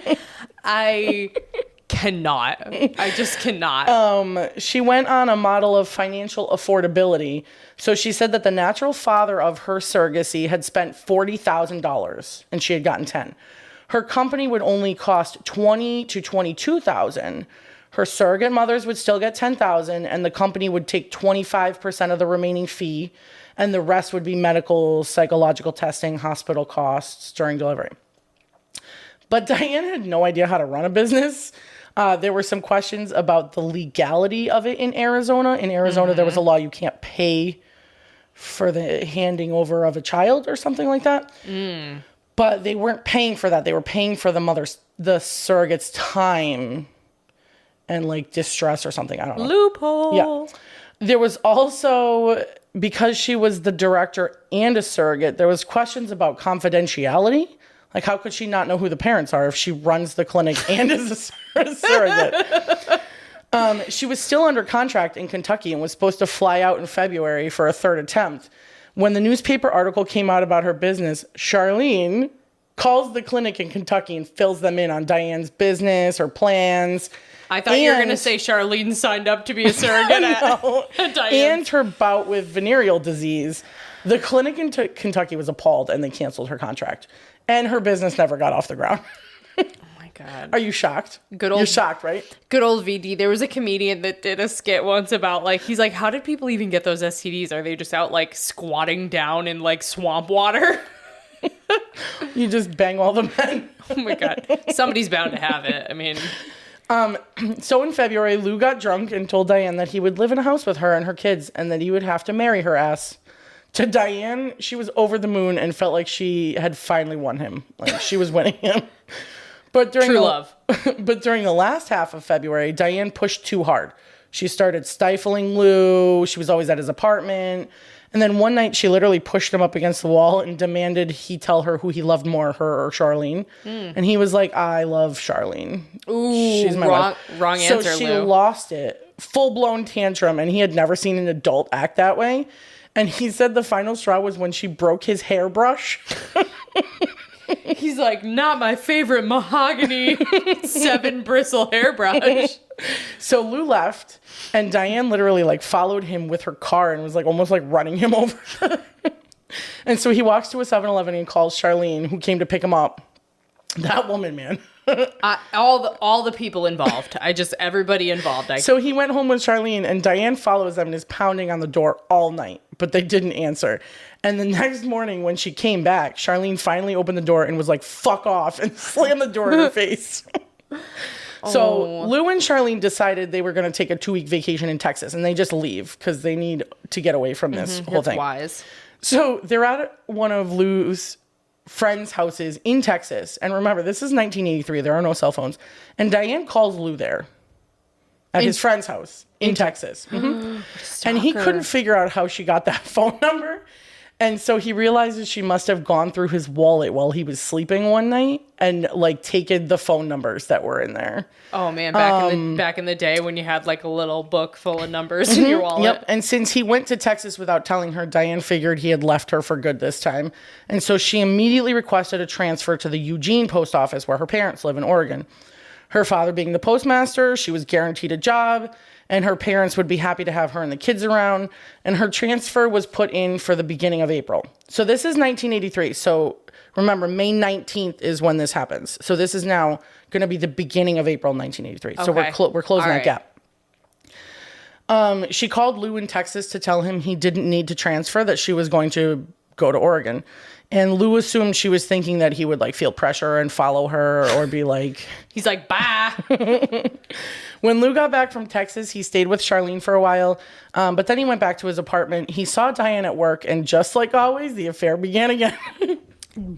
God. I just cannot. She went on a model of financial affordability. So she said that the natural father of her surrogacy had spent $40,000 and she had gotten 10. Her company would only cost $20,000 to $22,000. Her surrogate mothers would still get $10,000 and the company would take 25% of the remaining fee and the rest would be medical, psychological testing, hospital costs during delivery. But Diane had no idea how to run a business. There were some questions about the legality of it in Arizona. In Arizona, there was a law you can't pay for the handing over of a child or something like that. But they weren't paying for that. They were paying for the surrogate's time and like distress or something. I don't know. Loophole. Yeah. There was also, because she was the director and a surrogate, there was questions about confidentiality. Like, how could she not know who the parents are if she runs the clinic and is a surrogate? She was still under contract in Kentucky and was supposed to fly out in February for a third attempt. When the newspaper article came out about her business, Charlene calls the clinic in Kentucky and fills them in on Diane's business, her plans. I thought you were going to say Charlene signed up to be a surrogate at Diane. And her bout with venereal disease. The clinic in Kentucky was appalled and they canceled her contract. And her business never got off the ground. Oh my God. Are you shocked? You're shocked, right? Good old VD. There was a comedian that did a skit once about like, he's like, how did people even get those STDs? Are they just out like squatting down in like swamp water? You just bang all the men. Oh my God. Somebody's bound to have it. I mean... So in February, Lou got drunk and told Diane that he would live in a house with her and her kids and that he would have to marry her ass. To Diane, she was over the moon and felt like she had finally won him. Like she was winning him. But during love. But during the last half of February, Diane pushed too hard. She started stifling Lou. She was always at his apartment. And then one night she literally pushed him up against the wall and demanded he tell her who he loved more, her or Charlene. And he was like, I love Charlene. Ooh, she's my wife. Wrong answer, So she Lou. lost it. Full-blown tantrum. And he had never seen an adult act that way. And he said the final straw was when she broke his hairbrush. He's like, not my favorite mahogany 7-bristle hairbrush. So Lou left, and Diane literally like followed him with her car and was like almost like running him over. And so he walks to a 7-Eleven and calls Charlene, who came to pick him up. That woman, man. All the people involved. Everybody involved. So he went home with Charlene, and Diane follows them and is pounding on the door all night, but they didn't answer. And the next morning when she came back, Charlene finally opened the door and was like, fuck off, and slammed the door in her face. So Lou and Charlene decided they were going to take a 2-week vacation in Texas, and they just leave because they need to get away from this whole thing. Wise. So they're at one of Lou's friends' houses in Texas. And remember, this is 1983. There are no cell phones. And Diane calls Lou there at his friend's house in Texas. And he couldn't figure out how she got that phone number. And so he realizes she must have gone through his wallet while he was sleeping one night and like taken the phone numbers that were in there. Oh man, back in the day when you had like a little book full of numbers in your wallet. Yep. And since he went to Texas without telling her, Diane figured he had left her for good this time. And so she immediately requested a transfer to the Eugene post office where her parents live in Oregon. Her father being the postmaster, she was guaranteed a job, and her parents would be happy to have her and the kids around. And her transfer was put in for the beginning of April. So this is 1983. So remember, May 19th is when this happens. So this is now going to be the beginning of April 1983. Okay. So we're closing that gap. She called Lou in Texas to tell him he didn't need to transfer, that she was going to go to Oregon. And Lou assumed she was thinking that he would like feel pressure and follow her or be like... He's like, bye. When Lou got back from Texas, he stayed with Charlene for a while. But then he went back to his apartment. He saw Diane at work. And just like always, the affair began again.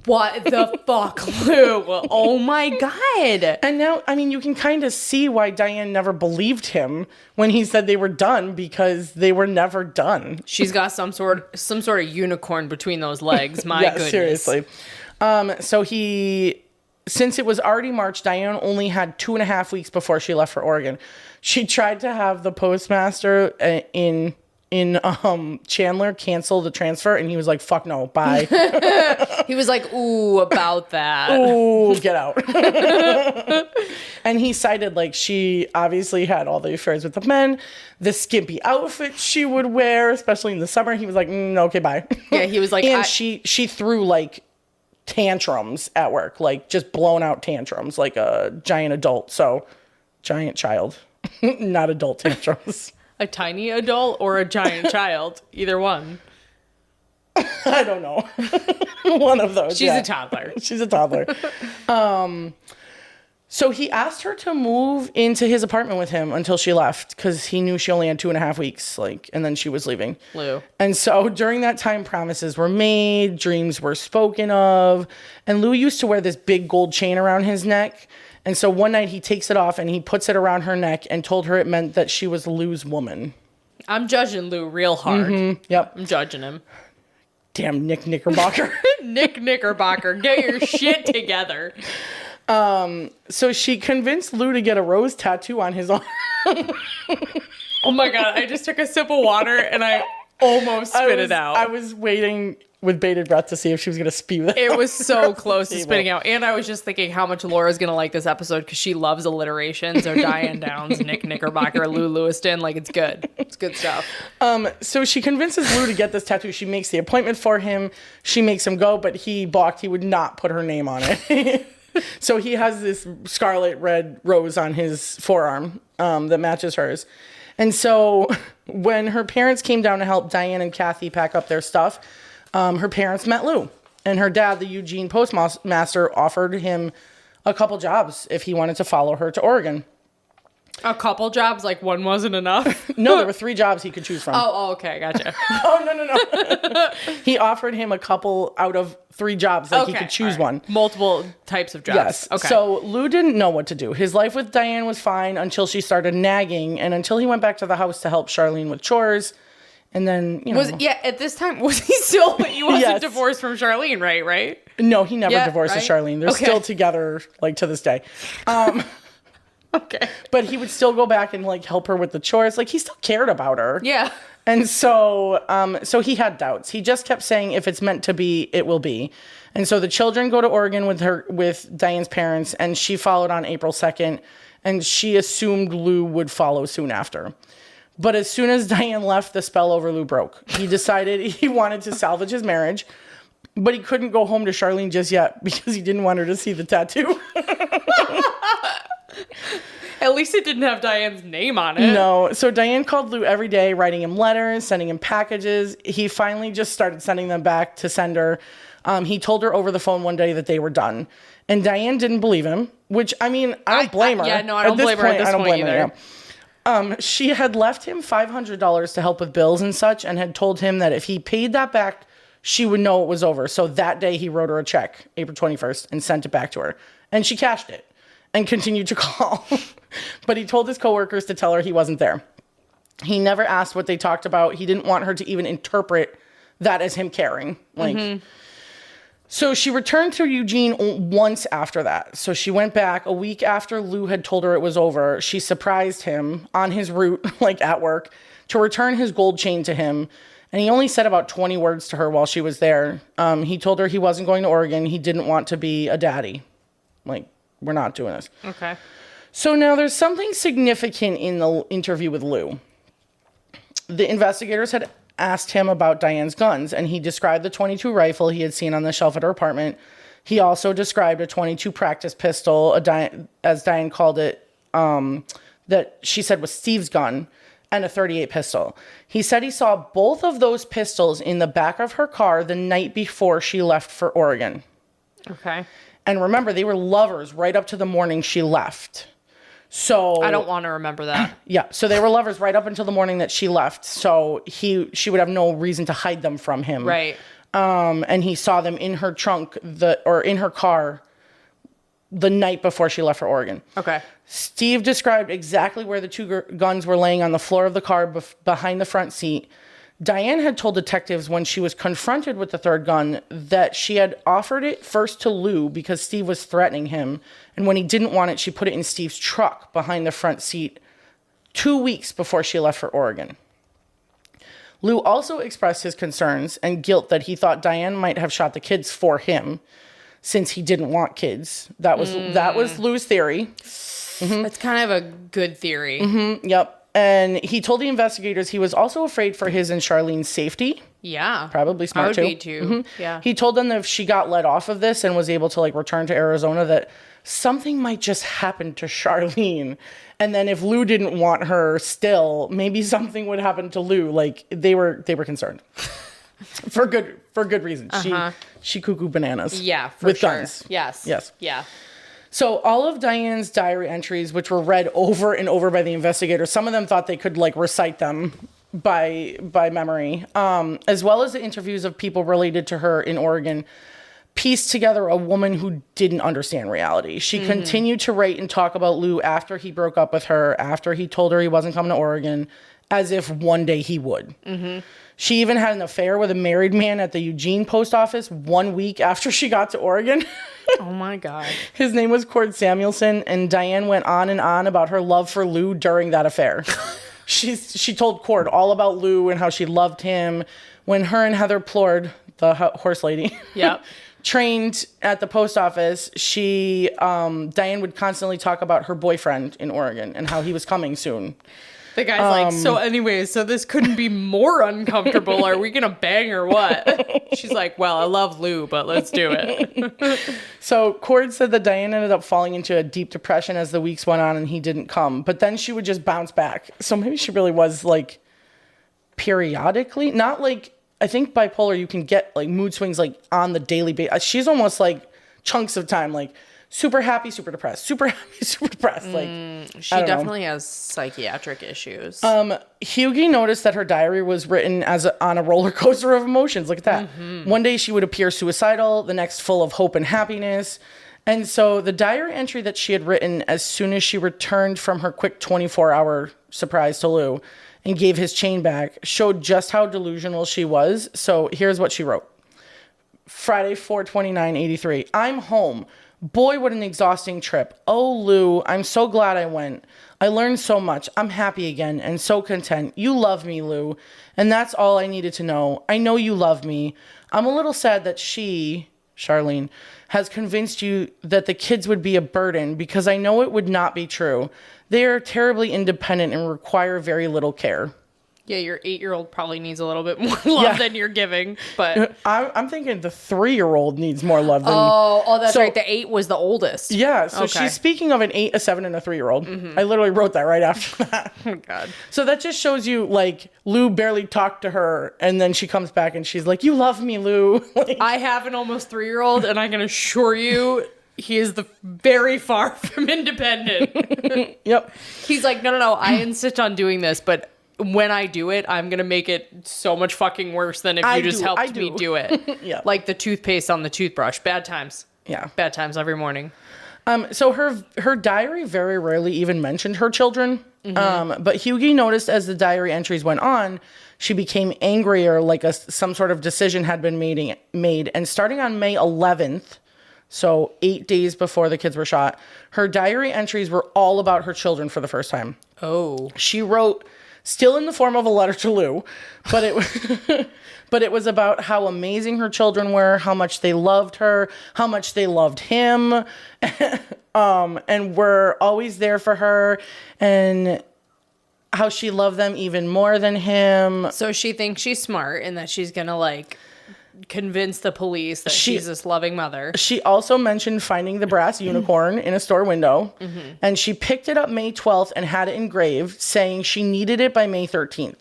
What the fuck, Lou? Oh my God. And now, I mean, you can kind of see why Diane never believed him when he said they were done, because they were never done. She's got some sort of unicorn between those legs. My goodness. Seriously. Since it was already March, Diane only had 2.5 weeks before she left for Oregon. She tried to have the postmaster in in Chandler cancel the transfer, and he was like, fuck no, bye. He was like, ooh, about that. Ooh, get out. And he cited, like, she obviously had all the affairs with the men, the skimpy outfit she would wear, especially in the summer. He was like, okay, bye. Yeah, he was like, and she threw, like, tantrums at work, like, just blown out tantrums, like a giant adult. So, giant child, not adult tantrums. a tiny adult or a giant child, either one. I don't know. One of those. She's a toddler. She's a toddler. So he asked her to move into his apartment with him until she left because he knew she only had 2.5 weeks, like, and then she was leaving. Lou. And so during that time, promises were made, dreams were spoken of, and Lou used to wear this big gold chain around his neck. And so one night he takes it off and he puts it around her neck and told her it meant that she was Lou's woman. I'm judging Lou real hard. Mm-hmm. Yep. I'm judging him. Damn Nick Knickerbocker. Nick Knickerbocker, get your shit together. So she convinced Lou to get a rose tattoo on his arm. Oh my God, I just took a sip of water and I almost spit it out. I was waiting with bated breath to see if she was going to spew that. It was so close to spitting out. And I was just thinking how much Laura's going to like this episode because she loves alliteration. So Diane Downs, Nick Knickerbocker, Lou Lewiston, like it's good. It's good stuff. So she convinces Lou to get this tattoo. She makes the appointment for him. She makes him go, but he balked. He would not put her name on it. So he has this scarlet red rose on his forearm that matches hers. And so when her parents came down to help Diane and Kathy pack up their stuff, her parents met Lou. And her dad, the Eugene postmaster, offered him a couple jobs if he wanted to follow her to Oregon. A couple jobs? Like one wasn't enough? No, there were 3 jobs he could choose from. Oh, okay, gotcha. Oh, no. He offered him a couple out of 3 jobs. Like, he could choose one. Multiple types of jobs. Yes. Okay. So Lou didn't know what to do. His life with Diane was fine until she started nagging and until he went back to the house to help Charlene with chores. And then, you know. At this time, was he still, he wasn't Yes. divorced from Charlene, right? No, he never divorced right? with Charlene. They're still together, like, to this day. Okay. But he would still go back and, like, help her with the chores. Like, he still cared about her. Yeah. And so he had doubts. He just kept saying, if it's meant to be, it will be. And so the children go to Oregon with Diane's parents, and she followed on April 2nd, and she assumed Lou would follow soon after. But as soon as Diane left, the spell over Lou broke. He decided he wanted to salvage his marriage, but he couldn't go home to Charlene just yet because he didn't want her to see the tattoo. At least it didn't have Diane's name on it. No. So Diane called Lou every day, writing him letters, sending him packages. He finally just started sending them back to send her. He told her over the phone one day that they were done. And Diane didn't believe him, which, I mean, I don't blame her. Yeah, no, I don't blame her at this point either. She had left him $500 to help with bills and such and had told him that if he paid that back, she would know it was over. So that day he wrote her a check, April 21st, and sent it back to her. And she cashed it and continued to call. But he told his coworkers to tell her he wasn't there. He never asked what they talked about. He didn't want her to even interpret that as him caring. So she returned to Eugene once after that. So she went back a week after Lou had told her it was over. She surprised him on his route, like at work, to return his gold chain to him. And he only said about 20 words to her while she was there. He told her he wasn't going to Oregon. He didn't want to be a daddy. Like, we're not doing this. Okay. So now there's something significant in the interview with Lou. The investigators had asked him about Diane's guns, and he described the .22 rifle he had seen on the shelf at her apartment. He also described a .22 practice pistol, as Diane called it, that she said was Steve's gun, and a .38 pistol. He said he saw both of those pistols in the back of her car the night before she left for Oregon. Okay. And remember, they were lovers right up to the morning she left. So I don't want to remember that. Yeah. So they were lovers right up until the morning that she left. So she would have no reason to hide them from him. Right. And he saw them in her trunk or in her car the night before she left for Oregon. Okay. Steve described exactly where the 2 guns were laying on the floor of the car behind the front seat. Diane had told detectives when she was confronted with the 3rd gun that she had offered it first to Lou because Steve was threatening him. And when he didn't want it, she put it in Steve's truck behind the front seat 2 weeks before she left for Oregon. Lou also expressed his concerns and guilt that he thought Diane might have shot the kids for him since he didn't want kids. That was Lou's theory. That's kind of a good theory. Yep. And he told the investigators he was also afraid for his and Charlene's safety. Yeah. Probably smart too. I would be too. Yeah. He told them that if she got let off of this and was able to like return to Arizona, that something might just happen to Charlene. And then if Lou didn't want her still, maybe something would happen to Lou. Like they were concerned. for good reason. She cuckoo bananas. Yeah, for with sure. guns. Yes. Yeah. So all of Diane's diary entries, which were read over and over by the investigators, some of them thought they could like recite them by memory, as well as the interviews of people related to her in Oregon, pieced together a woman who didn't understand reality. She continued to write and talk about Lou after he broke up with her, after he told her he wasn't coming to Oregon, as if one day he would. She even had an affair with a married man at the Eugene post office 1 week after she got to Oregon. Oh my God. His name was Cord Samuelson, and Diane went on and on about her love for Lou during that affair. She told Cord all about Lou and how she loved him. When her and Heather Plord, the horse lady, trained at the post office, Diane would constantly talk about her boyfriend in Oregon and how he was coming soon. The guy's like, so anyways, so this couldn't be more uncomfortable. Are we going to bang or what? She's like, well, I love Lou, but let's do it. So Cord said that Diane ended up falling into a deep depression as the weeks went on and he didn't come. But then she would just bounce back. So maybe she really was like periodically, not like, I think bipolar, you can get like mood swings like on the daily basis. She's almost like chunks of time, like super happy, super depressed, super happy, super depressed. Like she definitely has psychiatric issues. Hughie noticed that her diary was written on a roller coaster of emotions. Look at that. One day she would appear suicidal, the next full of hope and happiness. And so the diary entry that she had written as soon as she returned from her quick 24-hour surprise to Lou and gave his chain back showed just how delusional she was. So here's what she wrote. Friday, 4/29/83. I'm home. Boy, what an exhausting trip. Oh, Lou, I'm so glad I went. I learned so much. I'm happy again and so content. You love me, Lou. And that's all I needed to know. I know you love me. I'm a little sad that Charlene, has convinced you that the kids would be a burden because I know it would not be true. They are terribly independent and require very little care. Yeah, your 8-year-old probably needs a little bit more love than you're giving, but I'm thinking the 3-year-old needs more love than. Oh, that's right. The 8 was the oldest. Yeah, so she's speaking of an 8, a 7, and a 3-year-old. I literally wrote that right after that. Oh God. So that just shows you, like, Lou barely talked to her, and then she comes back and she's like, "You love me, Lou." Like, I have an almost 3-year-old, and I can assure you, he is very far from independent. Yep. He's like, no, I insist on doing this, but when I do it, I'm going to make it so much fucking worse than if you just helped me do it. Yeah. Like the toothpaste on the toothbrush. Bad times. Yeah. Bad times every morning. So her diary very rarely even mentioned her children. But Hughie noticed as the diary entries went on, she became angrier, like some sort of decision had been made. And starting on May 11th, so 8 days before the kids were shot, her diary entries were all about her children for the first time. Oh. She wrote, still in the form of a letter to Lou, but it was about how amazing her children were, how much they loved her, how much they loved him, and were always there for her, and how she loved them even more than him. So she thinks she's smart and that she's gonna like convince the police that she's this loving mother. She also mentioned finding the brass unicorn in a store window, and she picked it up May 12th and had it engraved, saying she needed it by May 13th.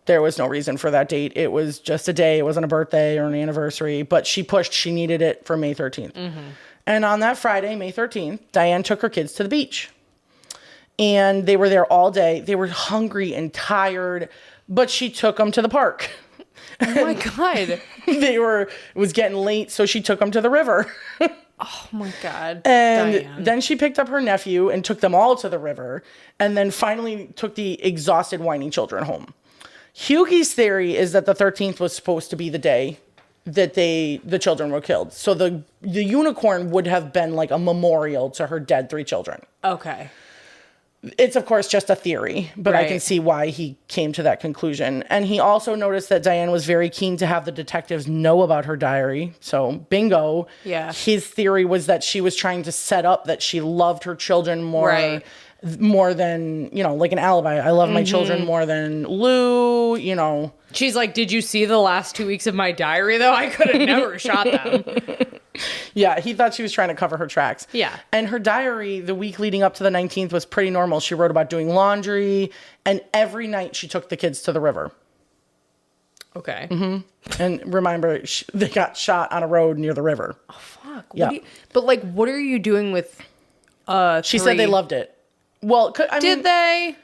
There was no reason for that date. It was just a day. It wasn't a birthday or an anniversary, but she needed it for May 13th. And on that Friday, May 13th, Diane took her kids to the beach. And they were there all day. They were hungry and tired, but she took them to the park. Oh my God. It was getting late, so she took them to the river. Oh my God. And Diane. then she picked up her nephew and took them all to the river, and then finally took the exhausted, whining children home. Hughie's theory is that the 13th was supposed to be the day that the children were killed. So the unicorn would have been like a memorial to her dead 3 children. Okay. It's, of course, just a theory, but I can Right. see why he came to that conclusion. And he also noticed that Diane was very keen to have the detectives know about her diary. So, bingo. Yeah. His theory was that she was trying to set up that she loved her children more, Right. more than, like an alibi. I love my children more than Lou. She's like, did you see the last 2 weeks of my diary, though? I could have never shot them. Yeah, he thought she was trying to cover her tracks. Yeah. And her diary, the week leading up to the 19th, was pretty normal. She wrote about doing laundry, and every night she took the kids to the river. Okay. And remember, they got shot on a road near the river. Fuck. Yeah. But, like, what are you doing with She said they loved it. Well, Did they?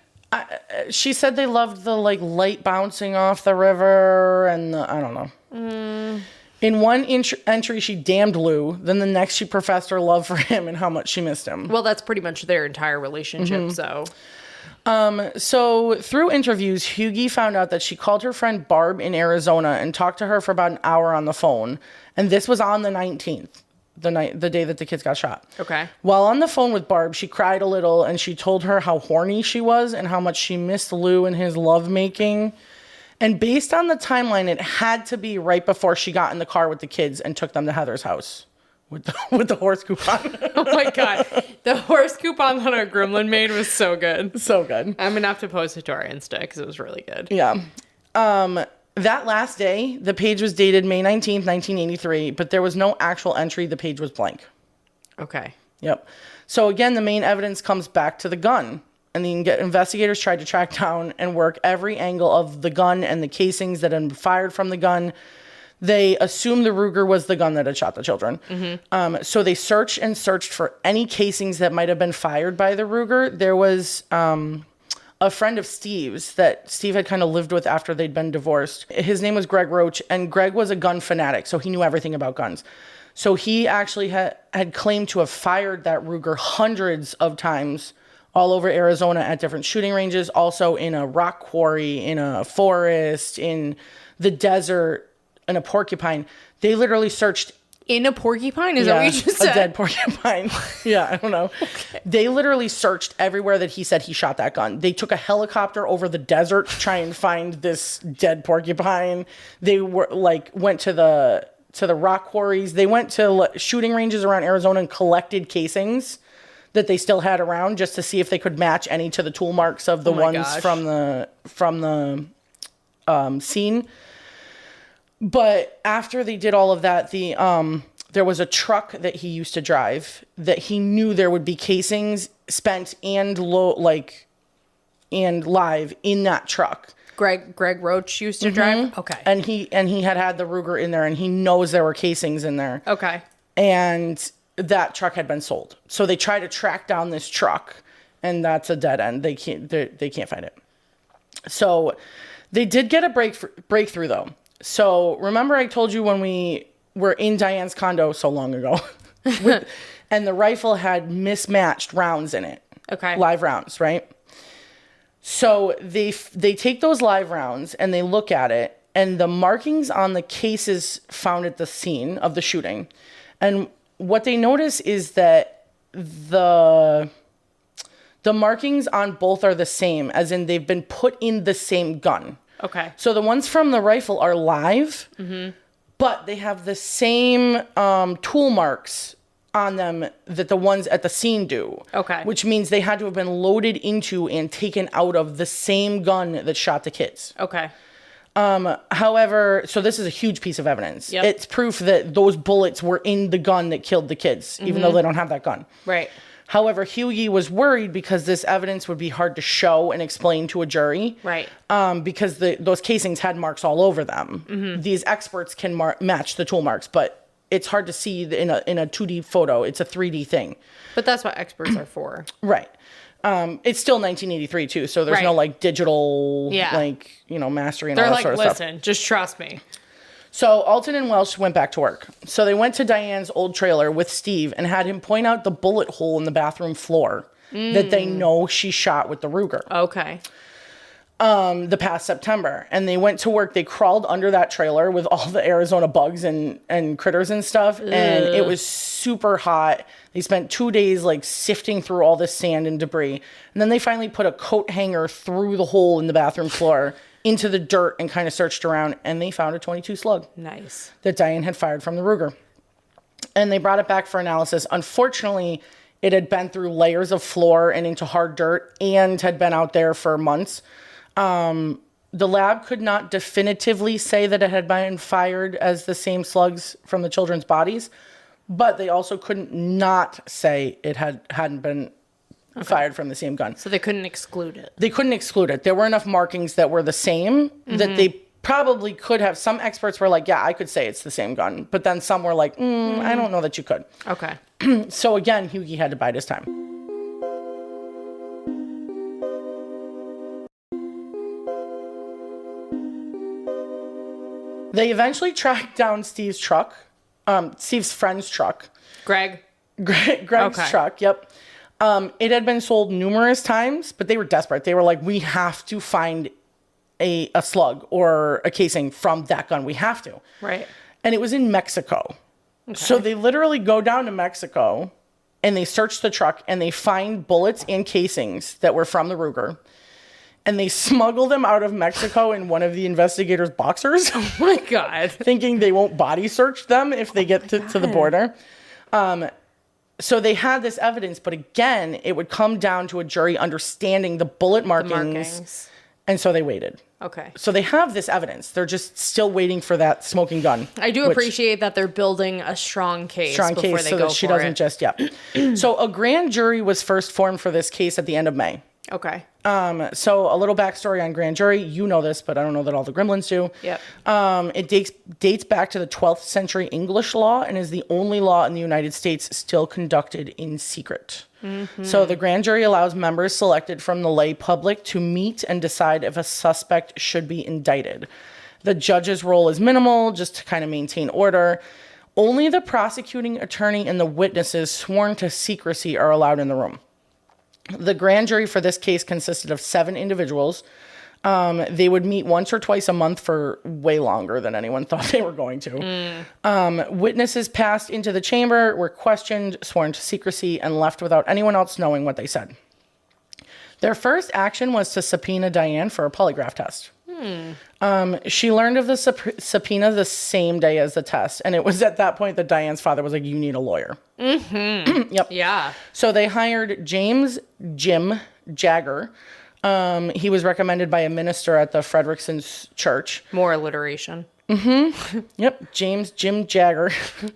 She said they loved the, light bouncing off the river and I don't know. In one entry, she damned Lou. Then the next, she professed her love for him and how much she missed him. Well, that's pretty much their entire relationship, so. So through interviews, Hughie found out that she called her friend Barb in Arizona and talked to her for about an hour on the phone. And this was on the 19th, the day that the kids got shot. Okay. While on the phone with Barb, she cried a little and she told her how horny she was and how much she missed Lou and his lovemaking. And based on the timeline, it had to be right before she got in the car with the kids and took them to Heather's house with the horse coupon. Oh my God. The horse coupon that our gremlin made was so good. So good. I'm going to have to post it to our Insta because it was really good. Yeah. That last day, the page was dated May 19th, 1983, but there was no actual entry. The page was blank. Okay. Yep. So again, the main evidence comes back to the gun. And the investigators tried to track down and work every angle of the gun and the casings that had been fired from the gun. They assumed the Ruger was the gun that had shot the children. So they searched and searched for any casings that might have been fired by the Ruger. There was a friend of Steve's that Steve had kind of lived with after they'd been divorced. His name was Greg Roach, and Greg was a gun fanatic, so he knew everything about guns. So he actually had claimed to have fired that Ruger hundreds of times all over Arizona at different shooting ranges, also in a rock quarry, in a forest, in the desert, in a porcupine. They literally searched. In a porcupine? Is that what you just said? A dead porcupine. Yeah, I don't know. Okay. They literally searched everywhere that he said he shot that gun. They took a helicopter over the desert to try and find this dead porcupine. They went to the rock quarries. They went to shooting ranges around Arizona and collected casings that they still had around just to see if they could match any to the tool marks of the ones from the scene. But after they did all of that, there was a truck that he used to drive that he knew there would be casings spent and live in that truck. Greg Roach used to drive? Okay. And he had the Ruger in there, and he knows there were casings in there. Okay. And that truck had been sold. So they try to track down this truck, and that's a dead end. They can't find it. So they did get a breakthrough though. So remember I told you when we were in Diane's condo so long ago, and the rifle had mismatched rounds in it. Okay. Live rounds, right? So they take those live rounds and they look at it, and the markings on the cases found at the scene of the shooting, and what they notice is that the markings on both are the same, as in they've been put in the same gun. Okay. So the ones from the rifle are live, but they have the same tool marks on them that the ones at the scene do. Okay. Which means they had to have been loaded into and taken out of the same gun that shot the kids. Okay. However, so this is a huge piece of evidence. Yep. It's proof that those bullets were in the gun that killed the kids, even though they don't have that gun. Right. However, Hughie was worried because this evidence would be hard to show and explain to a jury. Right. Because those casings had marks all over them. These experts can match the tool marks, but it's hard to see in a 2D photo. It's a 3D thing. But that's what experts are for. Right. It's still 1983 too, so there's no digital mastering and They're all that like, sort of stuff. listen, just trust me. So Alton and Welsh went back to work. So they went to Diane's old trailer with Steve and had him point out the bullet hole in the bathroom floor that they know she shot with the Ruger. Okay. the past September. And they went to work. They crawled under that trailer with all the Arizona bugs and critters and stuff. And it was super hot. They spent 2 days like sifting through all this sand and debris. And then they finally put a coat hanger through the hole in the bathroom floor into the dirt and kind of searched around. And they found a 22 slug. Nice. That Diane had fired from the Ruger. And they brought it back for analysis. Unfortunately, it had been through layers of floor and into hard dirt and had been out there for months. The lab could not definitively say that it had been fired as the same slugs from the children's bodies, but they also couldn't not say it hadn't been fired from the same gun. So they couldn't exclude it. They couldn't exclude it. There were enough markings that were the same that they probably could have. Some experts were like, yeah, I could say it's the same gun. But then some were like, I don't know that you could. Okay. So again, Hughie had to bide his time. They eventually tracked down Steve's truck, Steve's friend's truck. Greg's truck, yep. It had been sold numerous times, but they were desperate. They were like, we have to find a slug or a casing from that gun. We have to. Right. And it was in Mexico. Okay. So they literally go down to Mexico and they search the truck and they find bullets and casings that were from the Ruger. And they smuggle them out of Mexico in one of the investigators' boxers. Oh my God. Thinking they won't body search them if they get to the border. So they had this evidence, but again, it would come down to a jury understanding the bullet markings. And so they waited. Okay. So they have this evidence. They're just still waiting for that smoking gun. I do appreciate that they're building a strong case before they so go that she for doesn't it. just, So a grand jury was first formed for this case at the end of May. Okay. So a little backstory on grand jury. You know this, but I don't know that all the Gremlins do. Yep. It dates back to the 12th century English law and is the only law in the United States still conducted in secret. Mm-hmm. So the grand jury allows members selected from the lay public to meet and decide if a suspect should be indicted. The judge's role is minimal, just to kind of maintain order. Only the prosecuting attorney and the witnesses sworn to secrecy are allowed in the room. The grand jury for this case consisted of 7 individuals. They would meet once or twice a month for way longer than anyone thought they were going to. Witnesses passed into the chamber, were questioned, sworn to secrecy, and left without anyone else knowing what they said. Their first action was to subpoena Diane for a polygraph test. She learned of the subpoena the same day as the test, and it was at that point that Diane's father was like, you need a lawyer. Mm-hmm. Yep. Yeah. So they hired Jim Jagger. He was recommended by a minister at the Frederickson's church. More alliteration. Mm-hmm. Yep. Jim Jagger.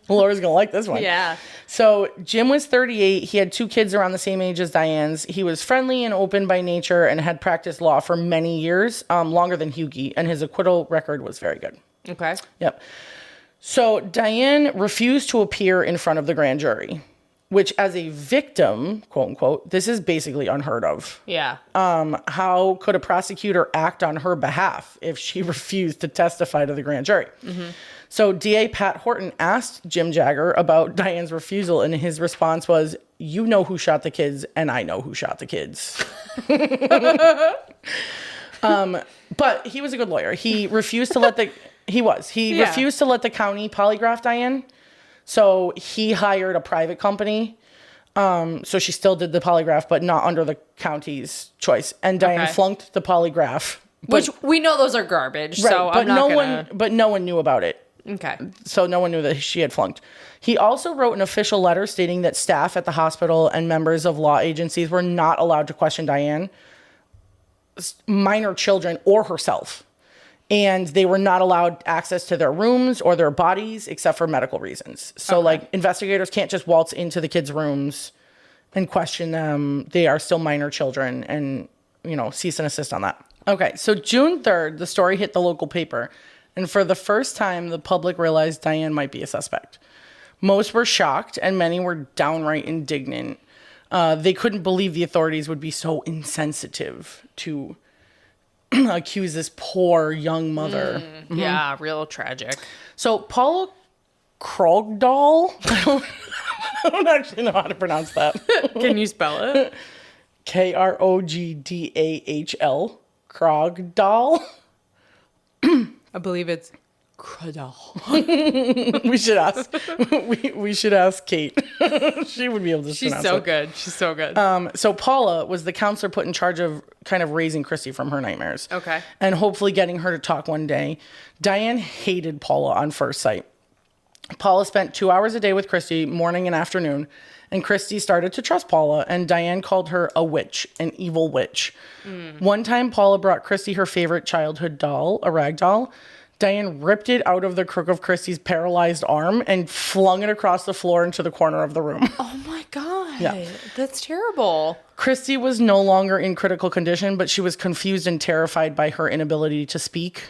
Laura's going to like this one. Yeah. So Jim was 38. He had 2 kids around the same age as Diane's. He was friendly and open by nature and had practiced law for many years, longer than Hughie, and his acquittal record was very good. Okay. Yep. So Diane refused to appear in front of the grand jury, which as a victim, quote unquote, this is basically unheard of. Yeah. How could a prosecutor act on her behalf if she refused to testify to the grand jury? Mm-hmm. So DA Pat Horton asked Jim Jagger about Diane's refusal, and his response was, you know who shot the kids, and I know who shot the kids. But he was a good lawyer. He refused to let refused to let the county polygraph Diane. So he hired a private company. So she still did the polygraph, but not under the county's choice. And Diane flunked the polygraph. Which we know those are garbage. Right, so I'm not but no one knew about it. Okay. So no one knew that she had flunked. He also wrote an official letter stating that staff at the hospital and members of law agencies were not allowed to question Diane, minor children, or herself. And they were not allowed access to their rooms or their bodies except for medical reasons. So like investigators can't just waltz into the kids' rooms and question them. They are still minor children and, cease and assist on that. Okay. So June 3rd, the story hit the local paper. And for the first time, the public realized Diane might be a suspect. Most were shocked and many were downright indignant. They couldn't believe the authorities would be so insensitive to accuse this poor young mother. Mm-hmm. Yeah, real tragic. So Paula Krogdahl, I don't actually know how to pronounce that. Can you spell it? Krogdahl. Krog doll. I believe it's Cradle. We should ask. We should ask Kate. She would be able to She's pronounce so it. good. She's so good. So Paula was the counselor put in charge of kind of raising Christy from her nightmares. Okay. And hopefully getting her to talk one day. Diane hated Paula on first sight. Paula spent 2 hours a day with Christy, morning and afternoon. And Christy started to trust Paula, and Diane called her a witch, an evil witch. One time, Paula brought Christy her favorite childhood doll, a rag doll. Diane ripped it out of the crook of Christy's paralyzed arm and flung it across the floor into the corner of the room. Oh my God. Yeah. That's terrible. Christy was no longer in critical condition, but she was confused and terrified by her inability to speak.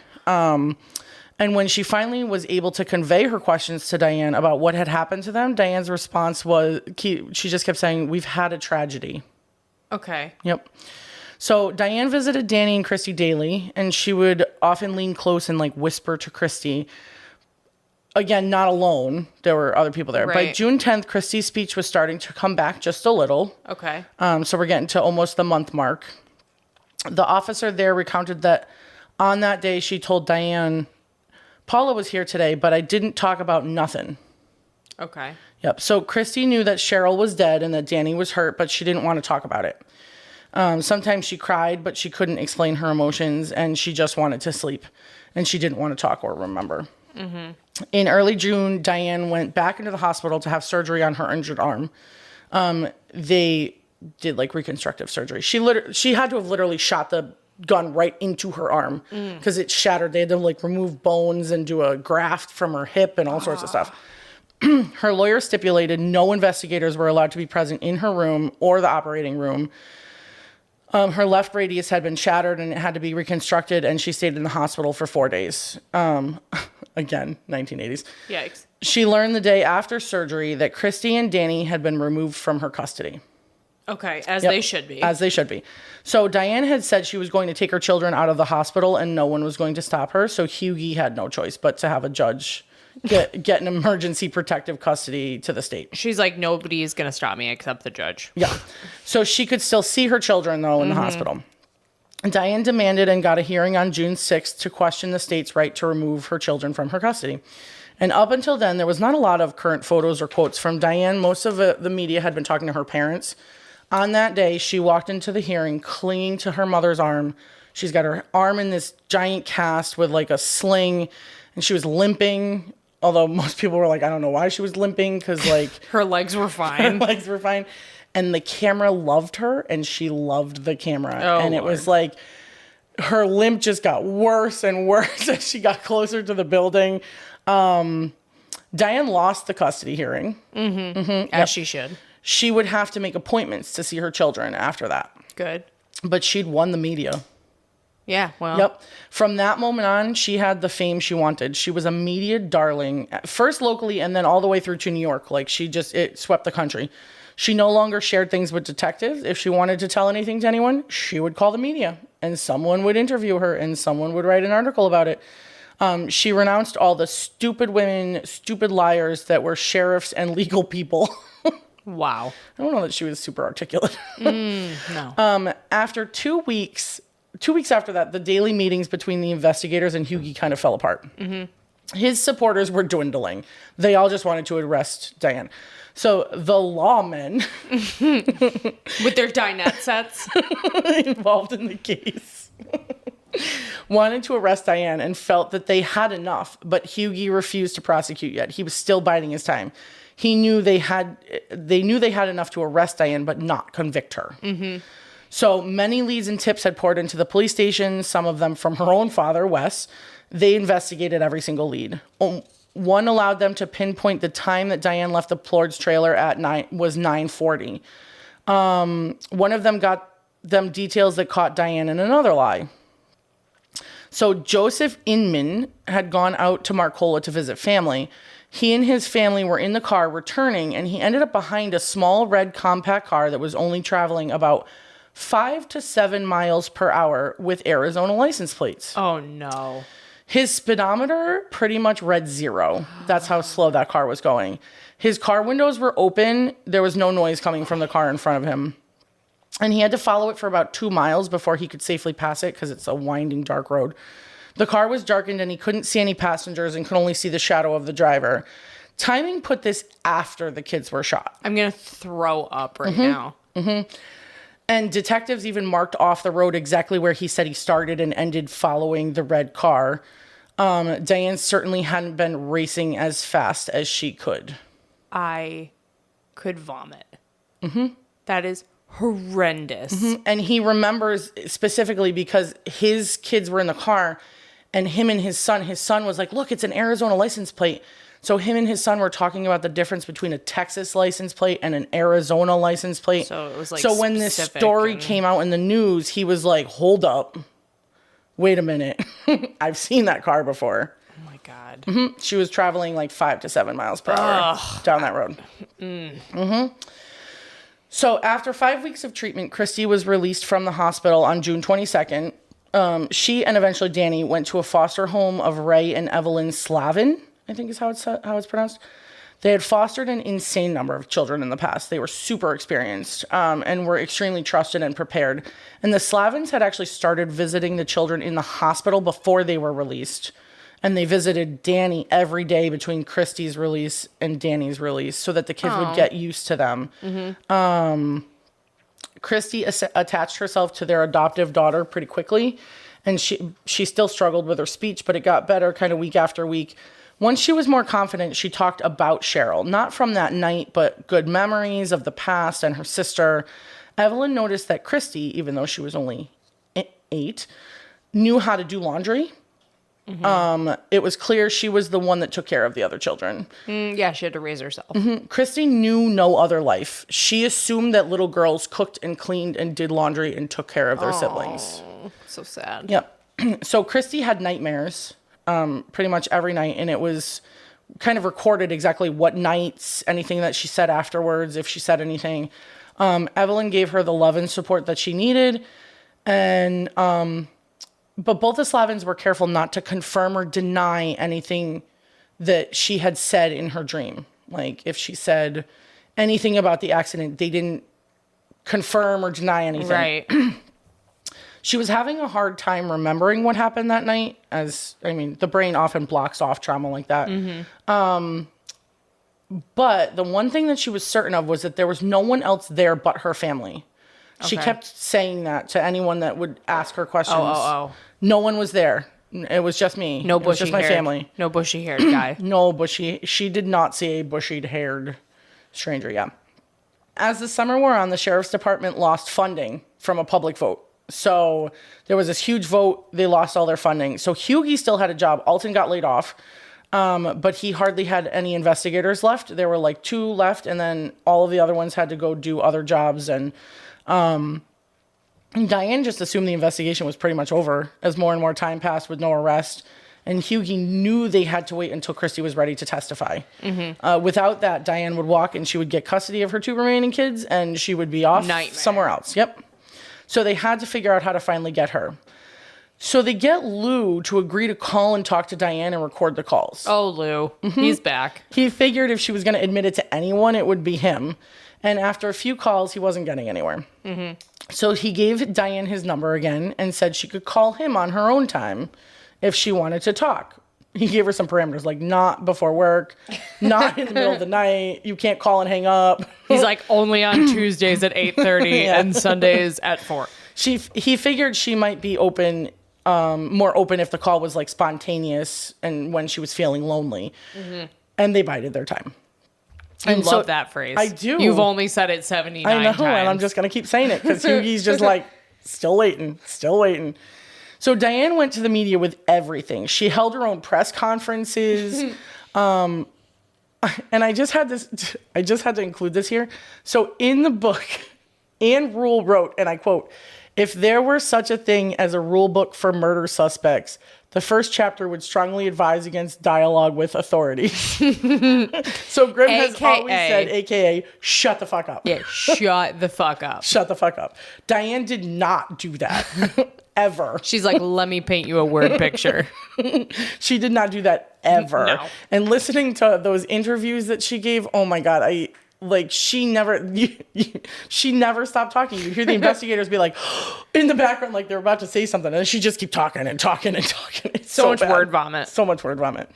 And when she finally was able to convey her questions to Diane about what had happened to them, Diane's response was, she just kept saying, "We've had a tragedy." Okay. Yep. So Diane visited Danny and Christy daily, and she would often lean close and like whisper to Christy. Again, not alone. There were other people there. By Right. June 10th, Christy's speech was starting to come back just a little. Okay. So we're getting to almost the month mark. The officer there recounted that on that day, she told Diane, "Paula was here today, but I didn't talk about nothing." Okay. Yep. So Christy knew that Cheryl was dead and that Danny was hurt, but she didn't want to talk about it. Sometimes she cried, but she couldn't explain her emotions, and she just wanted to sleep, and she didn't want to talk or remember. In early June, Diane went back into the hospital to have surgery on her injured arm. They did like reconstructive surgery. She had to have literally shot the gun right into her arm because it shattered. They had to like remove bones and do a graft from her hip and all sorts of stuff. Her lawyer stipulated no investigators were allowed to be present in her room or the operating room. Her left radius had been shattered and it had to be reconstructed, and she stayed in the hospital for 4 days. Again, 1980s. Yikes. She learned the day after surgery that Christy and Danny had been removed from her custody. Okay. As Yep, they should be. As they should be. So Diane had said she was going to take her children out of the hospital and no one was going to stop her. So Hughie had no choice but to have a judge get an emergency protective custody to the state. She's like, nobody's going to stop me except the judge. Yeah. So she could still see her children, though, in the hospital. Diane demanded and got a hearing on June 6th to question the state's right to remove her children from her custody. And up until then, there was not a lot of current photos or quotes from Diane. Most of the media had been talking to her parents. On that day, she walked into the hearing clinging to her mother's arm. She's got her arm in this giant cast with like a sling, and she was limping. Although most people were like, I don't know why she was limping, because like Her legs were her fine. legs were fine. And the camera loved her, and she loved the camera. Oh, and it Lord. was like her limp just got worse and worse as she got closer to the building. Diane lost the custody hearing. As she should. She would have to make appointments to see her children after that. Good. But she'd won the media. Yeah, well. Yep. From that moment on, she had the fame she wanted. She was a media darling, first locally and then all the way through to New York. Like it swept the country. She no longer shared things with detectives. If she wanted to tell anything to anyone, she would call the media and someone would interview her and someone would write an article about it. She renounced all the stupid women, stupid liars that were sheriffs and legal people. Wow. I don't know that she was super articulate. No. After 2 weeks after that, the daily meetings between the investigators and Hughie kind of fell apart. His supporters were dwindling. They all just wanted to arrest Diane. So the lawmen With their dinette sets. involved in the case wanted to arrest Diane and felt that they had enough, but Hughie refused to prosecute yet. He was still biding his time. He knew they had enough to arrest Diane, but not convict her. So many leads and tips had poured into the police station, some of them from her own father, Wes. They investigated every single lead. One allowed them to pinpoint the time that Diane left the Plord's trailer at 9:40. One of them got them details that caught Diane in another lie. So Joseph Inman had gone out to Marcola to visit family. He and his family were in the car returning, and he ended up behind a small red compact car that was only traveling about 5 to 7 miles per hour with Arizona license plates. Oh, no. His speedometer pretty much read 0. That's how slow that car was going. His car windows were open. There was no noise coming from the car in front of him. and he had to follow it for about 2 miles before he could safely pass it because it's a winding, dark road. The car was darkened and he couldn't see any passengers and could only see the shadow of the driver. Timing put this after the kids were shot. I'm going to throw up right now. And detectives even marked off the road exactly where he said he started and ended following the red car. Diane certainly hadn't been racing as fast as she could. I could vomit. That is horrendous. And he remembers specifically because his kids were in the car and him and his son was like, look, it's an Arizona license plate. So him and his son were talking about the difference between a Texas license plate and an Arizona license plate. So it was like, so when this story came out in the news, he was like, hold up. Wait a minute. I've seen that car before. Oh my God. She was traveling like 5 to 7 miles per hour down that road. So after 5 weeks of treatment, Christy was released from the hospital on June 22nd. She and eventually Danny went to a foster home of Ray and Evelyn Slavin, I think is how it's pronounced. They had fostered an insane number of children in the past. They were super experienced and were extremely trusted and prepared. And the Slavins had actually started visiting the children in the hospital before they were released. And they visited Danny every day between Christy's release and Danny's release so that the kids would get used to them. Christy attached herself to their adoptive daughter pretty quickly. And she still struggled with her speech, but it got better kind of week after week. Once she was more confident, she talked about Cheryl, not from that night, but good memories of the past and her sister. Evelyn noticed that Christy, even though she was only 8, knew how to do laundry. It was clear she was the one that took care of the other children. Yeah, she had to raise herself. Christy knew no other life. She assumed that little girls cooked and cleaned and did laundry and took care of their siblings. So sad. Yep. So Christy had nightmares pretty much every night, and it was kind of recorded exactly what nights, anything that she said afterwards, if she said anything. Evelyn gave her the love and support that she needed, and but both the Slavins were careful not to confirm or deny anything that she had said in her dream. Like, if she said anything about the accident, they didn't confirm or deny anything. Right. She was having a hard time remembering what happened that night, the brain often blocks off trauma like that. But the one thing that she was certain of was that there was no one else there but her family. She kept saying that to anyone that would ask her questions. No one was there. It was just me. No bushy-haired. It was just my family. No bushy-haired guy. She did not see a bushy-haired stranger, yeah. As the summer wore on, the sheriff's department lost funding from a public vote. So there was this huge vote. They lost all their funding. So Hughie still had a job. Alton got laid off. But he hardly had any investigators left. There were like 2 left. And then all of the other ones had to go do other jobs. And Diane just assumed the investigation was pretty much over as more and more time passed with no arrest. And Hughie knew they had to wait until Christy was ready to testify. Without that, Diane would walk and she would get custody of her 2 remaining kids and she would be off somewhere else. Yep. So they had to figure out how to finally get her. So they get Lou to agree to call and talk to Diane and record the calls. Oh, Lou. He's back. He figured if she was going to admit it to anyone, it would be him. And after a few calls, he wasn't getting anywhere. So he gave Diane his number again and said she could call him on her own time if she wanted to talk. He gave her some parameters, like not before work, not in the middle of the night. You can't call and hang up. He's like, only on Tuesdays at 8:30 and Sundays at 4. He figured she might be open, more open if the call was like spontaneous and when she was feeling lonely. And they bided their time. I love that phrase. I do. You've only said it 79 times. I know, and I'm just going to keep saying it because Hughie's just like, still waiting. So Diane went to the media with everything. She held her own press conferences. And I just had to include this here. So in the book, Anne Rule wrote, and I quote, "If there were such a thing as a rule book for murder suspects, the first chapter would strongly advise against dialogue with authorities." So Grimm has always said, AKA, shut the fuck up. Yeah, shut the fuck up. Shut the fuck up. Diane did not do that. Ever. She's like, let me paint you a word picture. She did not do that ever. No. And listening to those interviews that she gave, oh my God, like she never stopped talking. You hear the investigators be like in the background, like they're about to say something, and she just keep talking and talking and talking. It's So much bad. word vomit. So much word vomit.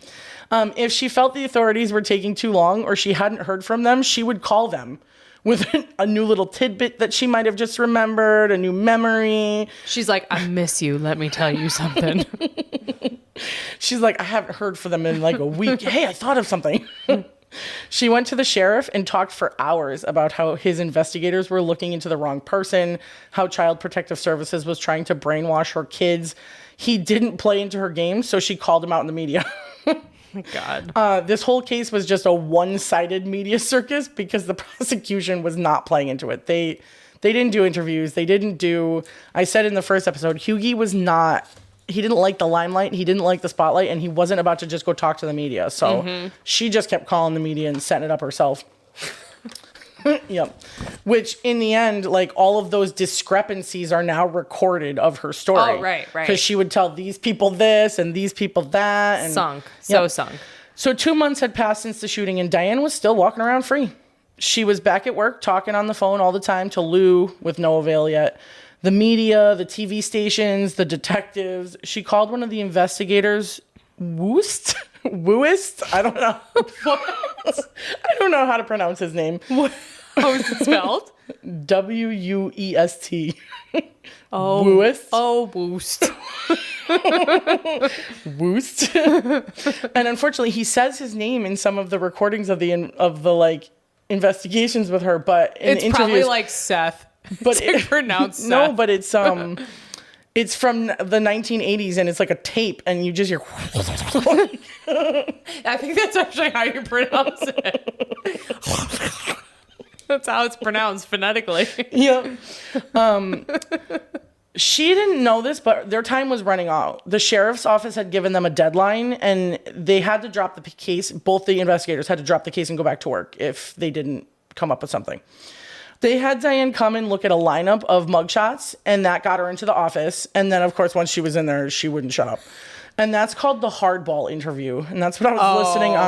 If she felt the authorities were taking too long or she hadn't heard from them, she would call them with a new little tidbit that she might have just remembered, a new memory. She's like, I miss you. Let me tell you something. She's like, I haven't heard from them in like a week. Hey, I thought of something. She went to the sheriff and talked for hours about how his investigators were looking into the wrong person, how Child Protective Services was trying to brainwash her kids. He didn't play into her game, so she called him out in the media. My God. This whole case was just a one-sided media circus because the prosecution was not playing into it. They didn't do interviews. They didn't do... I said in the first episode, Hughie was not... He didn't like the limelight. He didn't like the spotlight. And he wasn't about to just go talk to the media. So she just kept calling the media and setting it up herself. Yep. Which in the end, like all of those discrepancies are now recorded of her story. Oh, right. Because she would tell these people this and these people that. And, Sunk. Yep. Sunk. So 2 months had passed since the shooting and Diane was still walking around free. She was back at work talking on the phone all the time to Lou with no avail yet. The media, the TV stations, the detectives. She called one of the investigators Woost? Wooist? I don't know. I don't know how to pronounce his name. How is it spelled? Wuest. Oh, Wooist? Oh, boost. Woost. And unfortunately, he says his name in some of the recordings of the like investigations with her, but in It's interviews, probably like Seth. but to pronounce Seth. no, but it's from the 1980s and it's like a tape and you just hear I think that's actually how you pronounce it. That's how it's pronounced phonetically. yeah. She didn't know this, but their time was running out. The sheriff's office had given them a deadline and they had to drop the case. Both the investigators had to drop the case and go back to work if they didn't come up with something. They had Diane come and look at a lineup of mugshots, and that got her into the office. And then, of course, once she was in there, she wouldn't shut up. And that's called the hardball interview. And that's what I was listening to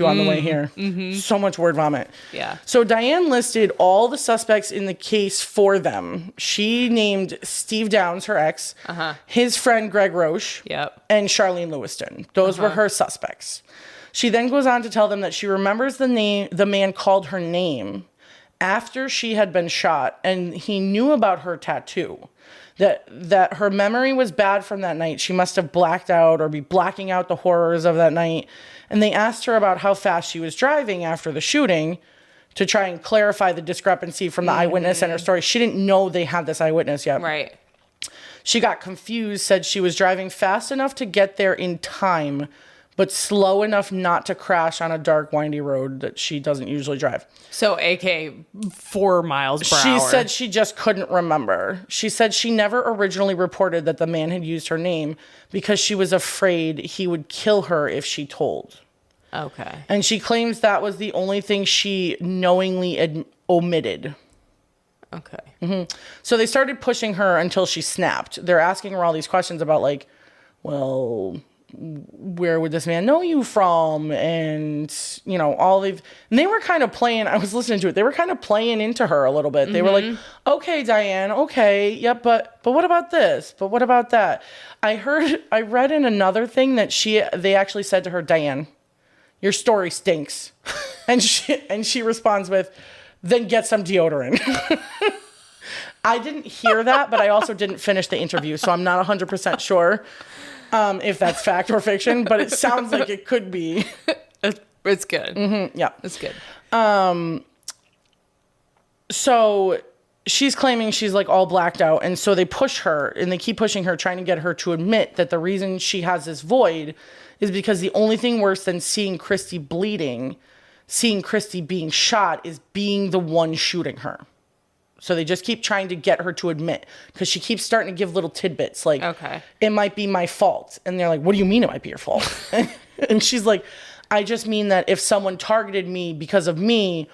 on the way here. Mm-hmm. So much word vomit. Yeah. So Diane listed all the suspects in the case for them. She named Steve Downs, her ex, his friend Greg Roche, and Charlene Lewiston. Those were her suspects. She then goes on to tell them that she remembers the man called her name after she had been shot, and he knew about her tattoo. That her memory was bad from that night. She must have blacked out or be blacking out the horrors of that night. And they asked her about how fast she was driving after the shooting to try and clarify the discrepancy from the eyewitness and her story. She didn't know they had this eyewitness yet. Right. She got confused, said she was driving fast enough to get there in time, but slow enough not to crash on a dark, windy road that she doesn't usually drive. So, AK 4 miles per hour. She said she just couldn't remember. She said she never originally reported that the man had used her name because she was afraid he would kill her if she told. Okay. And she claims that was the only thing she knowingly omitted. Okay. Mm-hmm. So they started pushing her until she snapped. They're asking her all these questions about like, well, where would this man know you from? And, you know, and they were kind of playing, I was listening to it. They were kind of playing into her a little bit. They were like, okay, Diane, okay. Yep. But what about this? But what about that? I read in another thing that they actually said to her, Diane, your story stinks. and she responds with, then get some deodorant. I didn't hear that, but I also didn't finish the interview. So I'm not 100% sure. If that's fact or fiction, but it sounds like it could be. It's good. Mm-hmm, yeah. It's good. So she's claiming she's like all blacked out. And so they push her and they keep pushing her, trying to get her to admit that the reason she has this void is because the only thing worse than seeing Christy bleeding, seeing Christy being shot, is being the one shooting her. So they just keep trying to get her to admit, because she keeps starting to give little tidbits like, okay, it might be my fault. And they're like, what do you mean it might be your fault? And she's like, I just mean that if someone targeted me because of me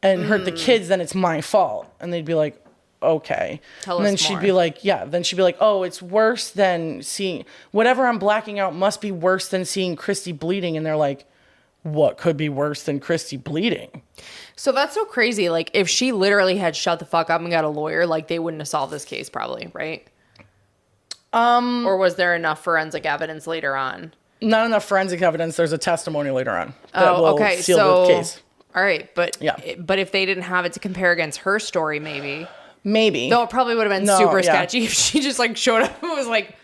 and hurt the kids, then it's my fault. And they'd be like, okay. Tell and then us she'd more. be like, yeah. Then she'd be like, oh, it's worse than seeing whatever I'm blacking out must be worse than seeing Christy bleeding. And they're like, what could be worse than Christy bleeding? So that's so crazy. Like, if she literally had shut the fuck up and got a lawyer, like, they wouldn't have solved this case probably, right? Or was there enough forensic evidence later on? Not enough forensic evidence. There's a testimony later on that Oh, will okay. seal So, the case. all right. But, Yeah. but if they didn't have it to compare against her story, maybe. Maybe. Though it probably would have been No, super yeah. sketchy if she just, like, showed up and was like,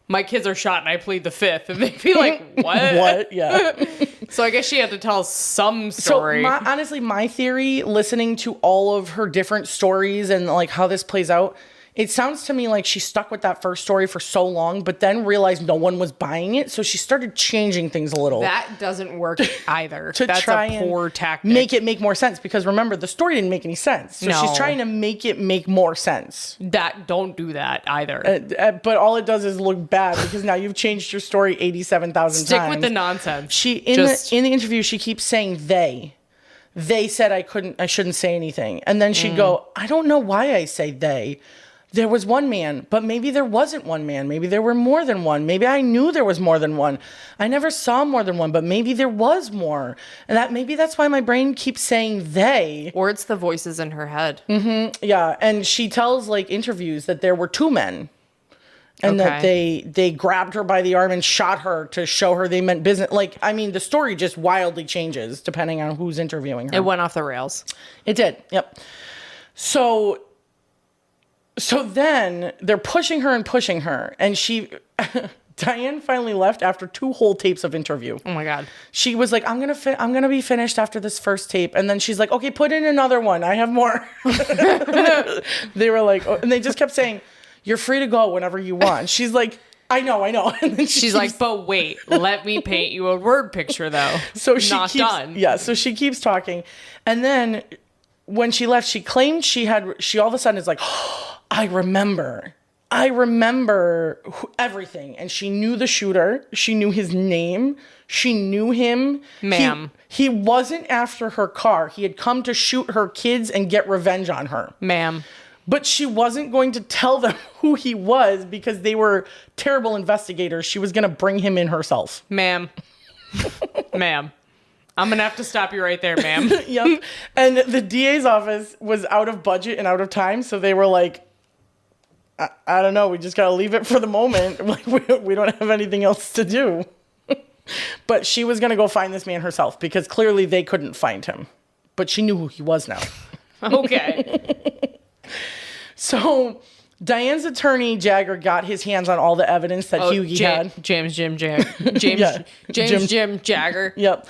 my kids are shot and I plead the fifth. And they'd be like, what? What? Yeah. So I guess she had to tell some story. So honestly, my theory, listening to all of her different stories and like how this plays out, it sounds to me like she stuck with that first story for so long, but then realized no one was buying it. So she started changing things a little. That doesn't work either. To That's try a poor and tactic. make it make more sense, because remember, the story didn't make any sense. So No. she's trying to make it make more sense. Don't do that either. But all it does is look bad, because now you've changed your story 87,000 times. Stick with the nonsense. She in the interview, she keeps saying they. They said I shouldn't say anything. And then she'd go, I don't know why I say they. There was one man, but maybe there wasn't one man. Maybe there were more than one. Maybe I knew there was more than one. I never saw more than one, but maybe there was more. And maybe that's why my brain keeps saying they. Or it's the voices in her head. Yeah. And she tells like interviews that there were two men. And that they grabbed her by the arm and shot her to show her they meant business. Like, I mean, the story just wildly changes depending on who's interviewing her. It went off the rails. It did. Yep. So then they're pushing her, and Diane finally left after 2 whole tapes of interview. Oh my God. She was like, I'm gonna be finished after this first tape, and then she's like, okay, put in another one. I have more. They were like, and they just kept saying, you're free to go whenever you want. She's like, I know. And then She's like, but wait, let me paint you a word picture though. So she Not keeps, done. Yeah. So she keeps talking, and then when she left, she claimed she all of a sudden is like, oh, I remember everything. And she knew the shooter. She knew his name. She knew him. Ma'am. He wasn't after her car. He had come to shoot her kids and get revenge on her. Ma'am. But she wasn't going to tell them who he was because they were terrible investigators. She was going to bring him in herself. Ma'am. Ma'am. I'm going to have to stop you right there, ma'am. Yep. And the DA's office was out of budget and out of time. So they were like, I don't know. We just got to leave it for the moment. Like, we don't have anything else to do. But she was going to go find this man herself because clearly they couldn't find him. But she knew who he was now. Okay. So Diane's attorney, Jagger, got his hands on all the evidence that Hughie had. James Jim Jagger. Yep.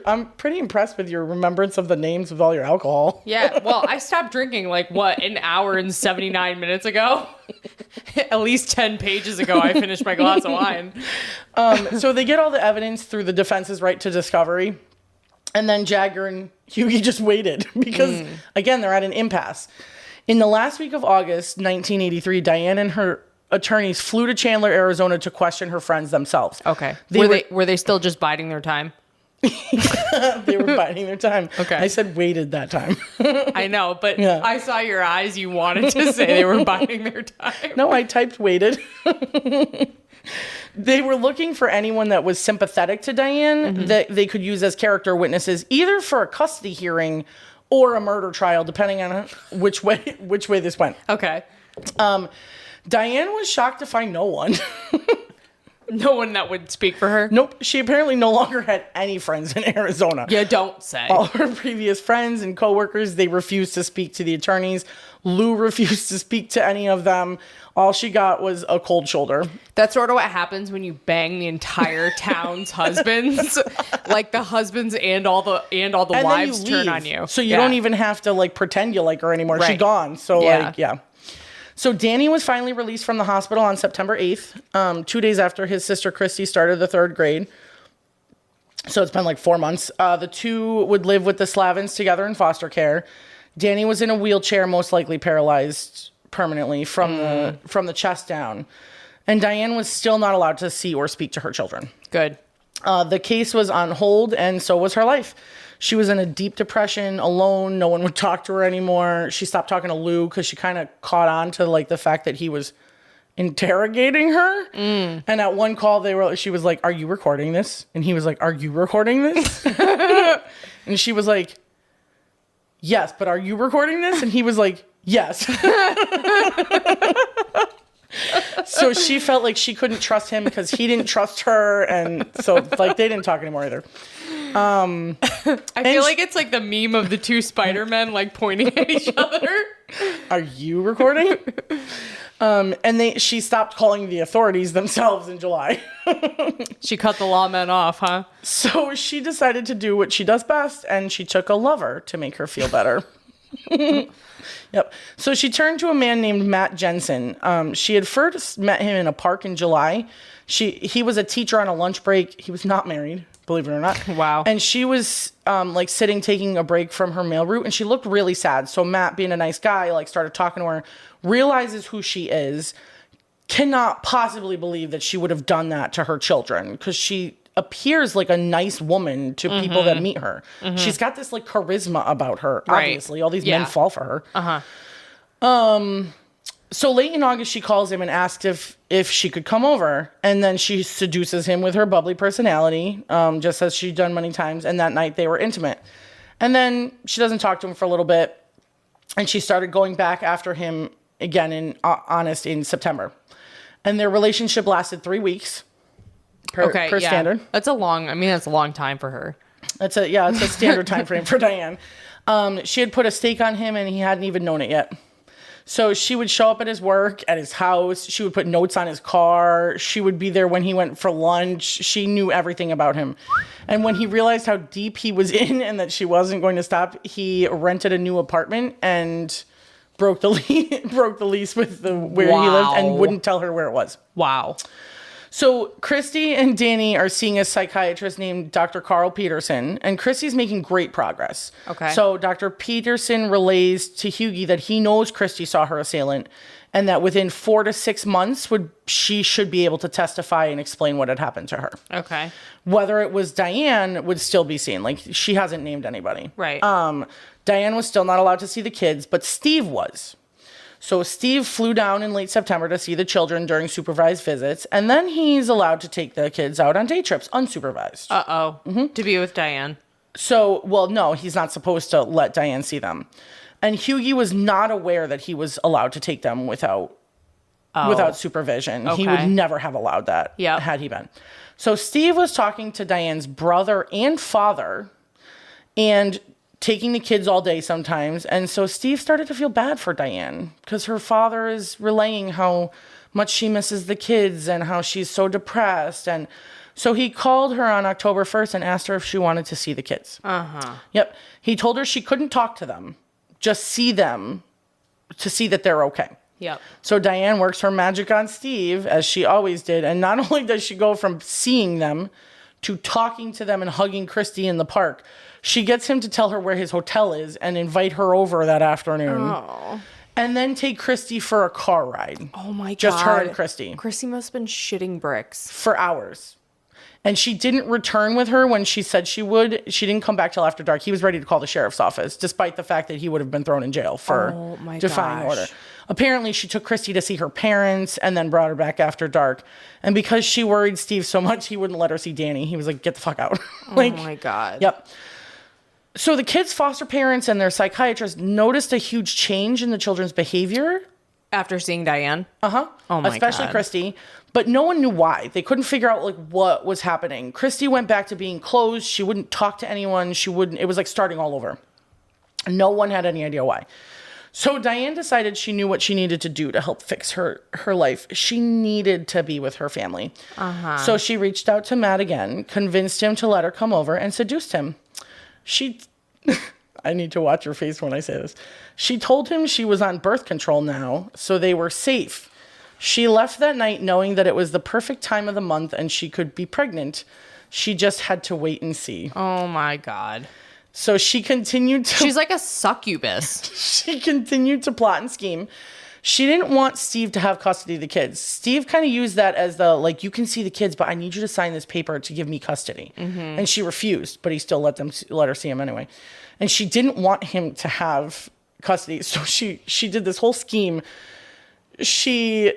I'm pretty impressed with your remembrance of the names of all your alcohol. Yeah, well, I stopped drinking an hour and 79 minutes ago? At least 10 pages ago, I finished my glass of wine. So they get all the evidence through the defense's right to discovery. And then Jagger and Hughie just waited because, again, they're at an impasse. In the last week of August 1983, Diane and her attorneys flew to Chandler, Arizona to question her friends themselves. Okay. Were they still just biding their time? They were biding their time. Okay. I said waited that time. I know, but Yeah. I saw your eyes. You wanted to say they were biding their time. No, I typed waited. They were looking for anyone that was sympathetic to Diane that they could use as character witnesses, either for a custody hearing or a murder trial, depending on which way this went. Okay. Diane was shocked to find no one. No one that would speak for her? Nope. She apparently no longer had any friends in Arizona. You don't say. All her previous friends and coworkers, they refused to speak to the attorneys. Lou refused to speak to any of them. All she got was a cold shoulder. That's sort of what happens when you bang the entire town's husbands. Like the husbands and all the And wives then you turn leave. on you. So you don't even have to like pretend you like her anymore. She's Right. gone. So Yeah. So Danny was finally released from the hospital on September 8th, 2 days after his sister Christy started the 3rd grade. So it's been like 4 months. The two would live with the Slavins together in foster care. Danny was in a wheelchair, most likely paralyzed permanently from the chest down. And Diane was still not allowed to see or speak to her children. Good. The case was on hold, and so was her life. She was in a deep depression, alone. No one would talk to her anymore. She stopped talking to Lou because she kind of caught on to like the fact that he was interrogating her. And at one call, she was like, "Are you recording this?" And he was like, "Are you recording this?" And she was like, "Yes, but are you recording this?" And he was like, "Yes." So she felt like she couldn't trust him because he didn't trust her. And so like they didn't talk anymore either. I feel like it's like the meme of the two Spider-Men like pointing at each other. Are you recording? And she stopped calling the authorities themselves in July. She cut the lawmen off, huh? So she decided to do what she does best, and she took a lover to make her feel better. Yep. So she turned to a man named Matt Jensen. She had first met him in a park in July. He was a teacher on a lunch break. He was not married, believe it or not. Wow. And she was like sitting, taking a break from her mail route, and she looked really sad. So Matt, being a nice guy, like started talking to her, realizes who she is, cannot possibly believe that she would have done that to her children because she appears like a nice woman to people that meet her. She's got this like charisma about her. Right. Obviously, all these men fall for her. So late in August, she calls him and asks if she could come over, and then she seduces him with her bubbly personality, just as she'd done many times. And that night they were intimate. And then she doesn't talk to him for a little bit, and she started going back after him again in September. And their relationship lasted 3 weeks. Per standard. That's a long time for her. It's a standard time frame for Diane. She had put a stake on him and he hadn't even known it yet. So she would show up at his work, at his house. She would put notes on his car. She would be there when he went for lunch. She knew everything about him. And when he realized how deep he was in and that she wasn't going to stop, he rented a new apartment and broke the lease with where he lived and wouldn't tell her where it was. Wow. So Christy and Danny are seeing a psychiatrist named Dr. Carl Peterson, and Christy's making great progress. Okay. So Dr. Peterson relays to Hughie that he knows Christy saw her assailant, and that within 4 to 6 months she should be able to testify and explain what had happened to her. Okay. Whether it was Diane would still be seen. Like, she hasn't named anybody. Right. Diane was still not allowed to see the kids, but Steve was. So Steve flew down in late September to see the children during supervised visits, and then he's allowed to take the kids out on day trips, unsupervised. To be with Diane. So, well, no, he's not supposed to let Diane see them. And Hughie was not aware that he was allowed to take them without supervision. Okay. He would never have allowed that had he been. So Steve was talking to Diane's brother and father and taking the kids all day sometimes. And so Steve started to feel bad for Diane because her father is relaying how much she misses the kids and how she's so depressed. And so he called her on October 1st and asked her if she wanted to see the kids. Yep. He told her she couldn't talk to them, just see them to see that they're okay. Yep. So Diane works her magic on Steve, as she always did. And not only does she go from seeing them to talking to them and hugging Christy in the park, she gets him to tell her where his hotel is and invite her over that afternoon. Oh. And then take Christy for a car ride. Oh my God. Just her and Christy. Christy must have been shitting bricks. For hours. And she didn't return with her when she said she would. She didn't come back till after dark. He was ready to call the sheriff's office, despite the fact that he would have been thrown in jail for defying order. Apparently, she took Christy to see her parents and then brought her back after dark. And because she worried Steve so much, he wouldn't let her see Danny. He was like, get the fuck out. Oh my God. Yep. So the kids' foster parents and their psychiatrist noticed a huge change in the children's behavior. After seeing Diane? Oh my God. Especially Christy. But no one knew why. They couldn't figure out like what was happening. Christy went back to being closed. She wouldn't talk to anyone. It was like starting all over. No one had any idea why. So Diane decided she knew what she needed to do to help fix her life. She needed to be with her family. So she reached out to Matt again, convinced him to let her come over, and seduced him. I need to watch her face when I say this. She told him she was on birth control now, so they were safe. She left that night knowing that it was the perfect time of the month and she could be pregnant. She just had to wait and see. Oh my God. So she continued to... She's like a succubus. She continued to plot and scheme. She didn't want Steve to have custody of the kids. Steve kind of used that as the, like, you can see the kids, but I need you to sign this paper to give me custody. And she refused, but he still let her see him anyway. And she didn't want him to have custody. So she did this whole scheme. She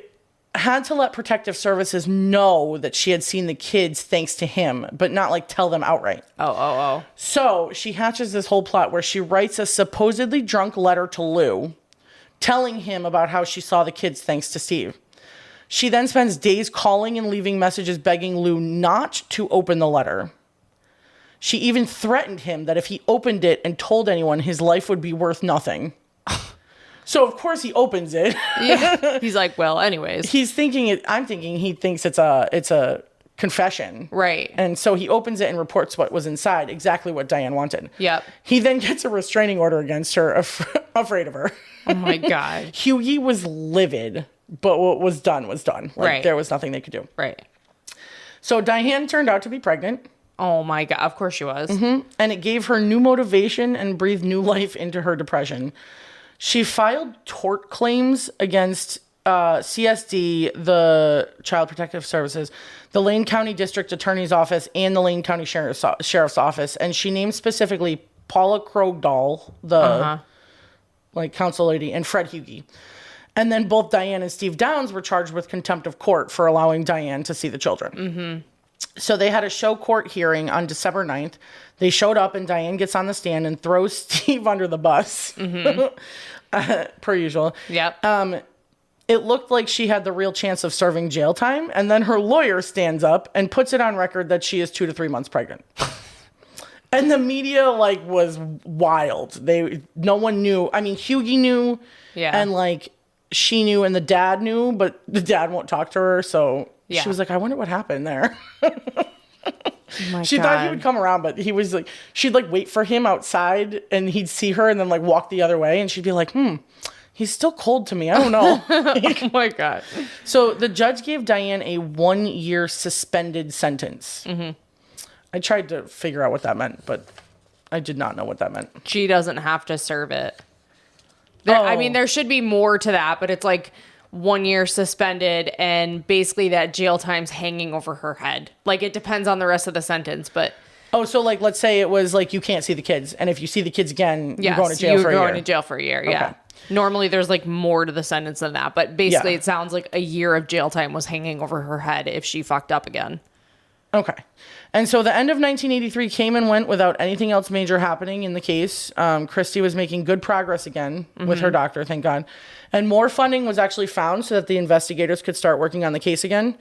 had to let protective services know that she had seen the kids thanks to him, but not like tell them outright. Oh. So she hatches this whole plot where she writes a supposedly drunk letter to Lou, telling him about how she saw the kids thanks to Steve. She then spends days calling and leaving messages begging Lou not to open the letter. She even threatened him that if he opened it and told anyone, his life would be worth nothing. So of course he opens it. Yeah. He's like, well, anyways. I'm thinking he thinks it's a confession. Right. And so he opens it and reports what was inside, exactly what Diane wanted. Yep. He then gets a restraining order against her, afraid of her. Oh my God. Hughie was livid, but what was done was done. Like, right. There was nothing they could do. Right. So Diane turned out to be pregnant. Oh my God. Of course she was. Mm-hmm. And it gave her new motivation and breathed new life into her depression. She filed tort claims against CSD, the Child Protective Services, the Lane County District Attorney's Office, and the Lane County Sheriff's Office. And she named specifically Paula Krogdahl, the council lady, and Fred Hughie. And then both Diane and Steve Downs were charged with contempt of court for allowing Diane to see the children. Mm-hmm. So they had a show court hearing on December 9th. They showed up and Diane gets on the stand and throws Steve under the bus, per usual. Yep. It looked like she had the real chance of serving jail time. And then her lawyer stands up and puts it on record that she is 2 to 3 months pregnant. And the media was wild. No one knew. I mean, Hughie knew. Yeah. And she knew and the dad knew, but the dad won't talk to her. So she was like, I wonder what happened there. She thought he would come around, but he was she'd wait for him outside and he'd see her and then walk the other way. And she'd be like, he's still cold to me. I don't know. Oh my God. So the judge gave Diane a 1-year suspended sentence. Mm-hmm. I tried to figure out what that meant, but I did not know what that meant. She doesn't have to serve it. I mean, there should be more to that, but it's 1 year suspended and basically that jail time's hanging over her head. It depends on the rest of the sentence, but... Oh, so let's say it was you can't see the kids, and if you see the kids again, you're going to jail for a year. You're going to jail for a year, yeah. Okay. Normally there's more to the sentence than that, but basically it sounds like a year of jail time was hanging over her head if she fucked up again. Okay. And so the end of 1983 came and went without anything else major happening in the case. Christy was making good progress again with her doctor, thank God. And more funding was actually found so that the investigators could start working on the case again.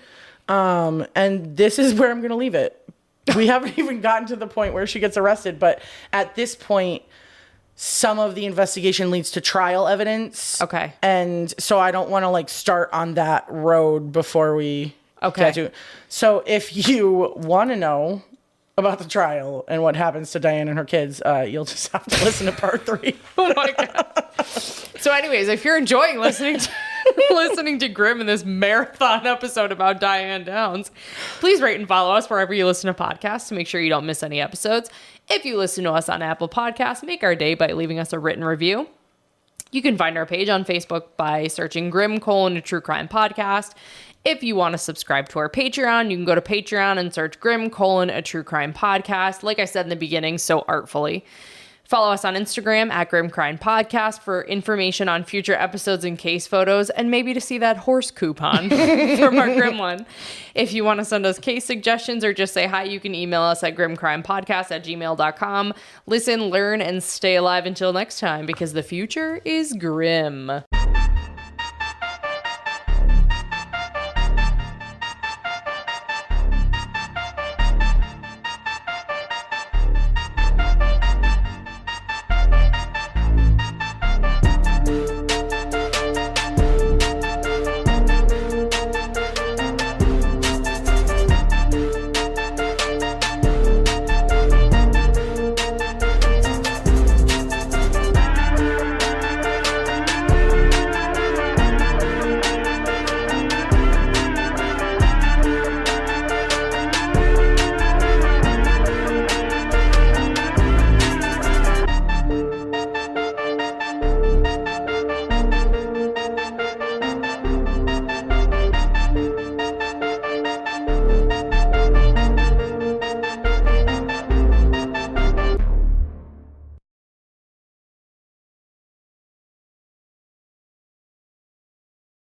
And this is where I'm going to leave it. We haven't even gotten to the point where she gets arrested, but at this point, some of the investigation leads to trial evidence. Okay. And so I don't want to start on that road before we... Okay. So if you want to know about the trial and what happens to Diane and her kids, you'll just have to listen to part 3. Oh my God. So anyways, if you're enjoying listening to Grimm in this marathon episode about Diane Downs, please rate and follow us wherever you listen to podcasts to make sure you don't miss any episodes. If you listen to us on Apple Podcasts, make our day by leaving us a written review. You can find our page on Facebook by searching GRIMM: A True Crime Podcast. If you want to subscribe to our Patreon, you can go to Patreon and search GRIMM: A True Crime Podcast. Like I said in the beginning, so artfully. Follow us on Instagram at GRIMM Crime Podcast for information on future episodes and case photos, and maybe to see that horse coupon from our Grimm one. If you want to send us case suggestions or just say hi, you can email us at grimmcrimepodcast@gmail.com. Listen, learn, and stay alive until next time, because the future is grim.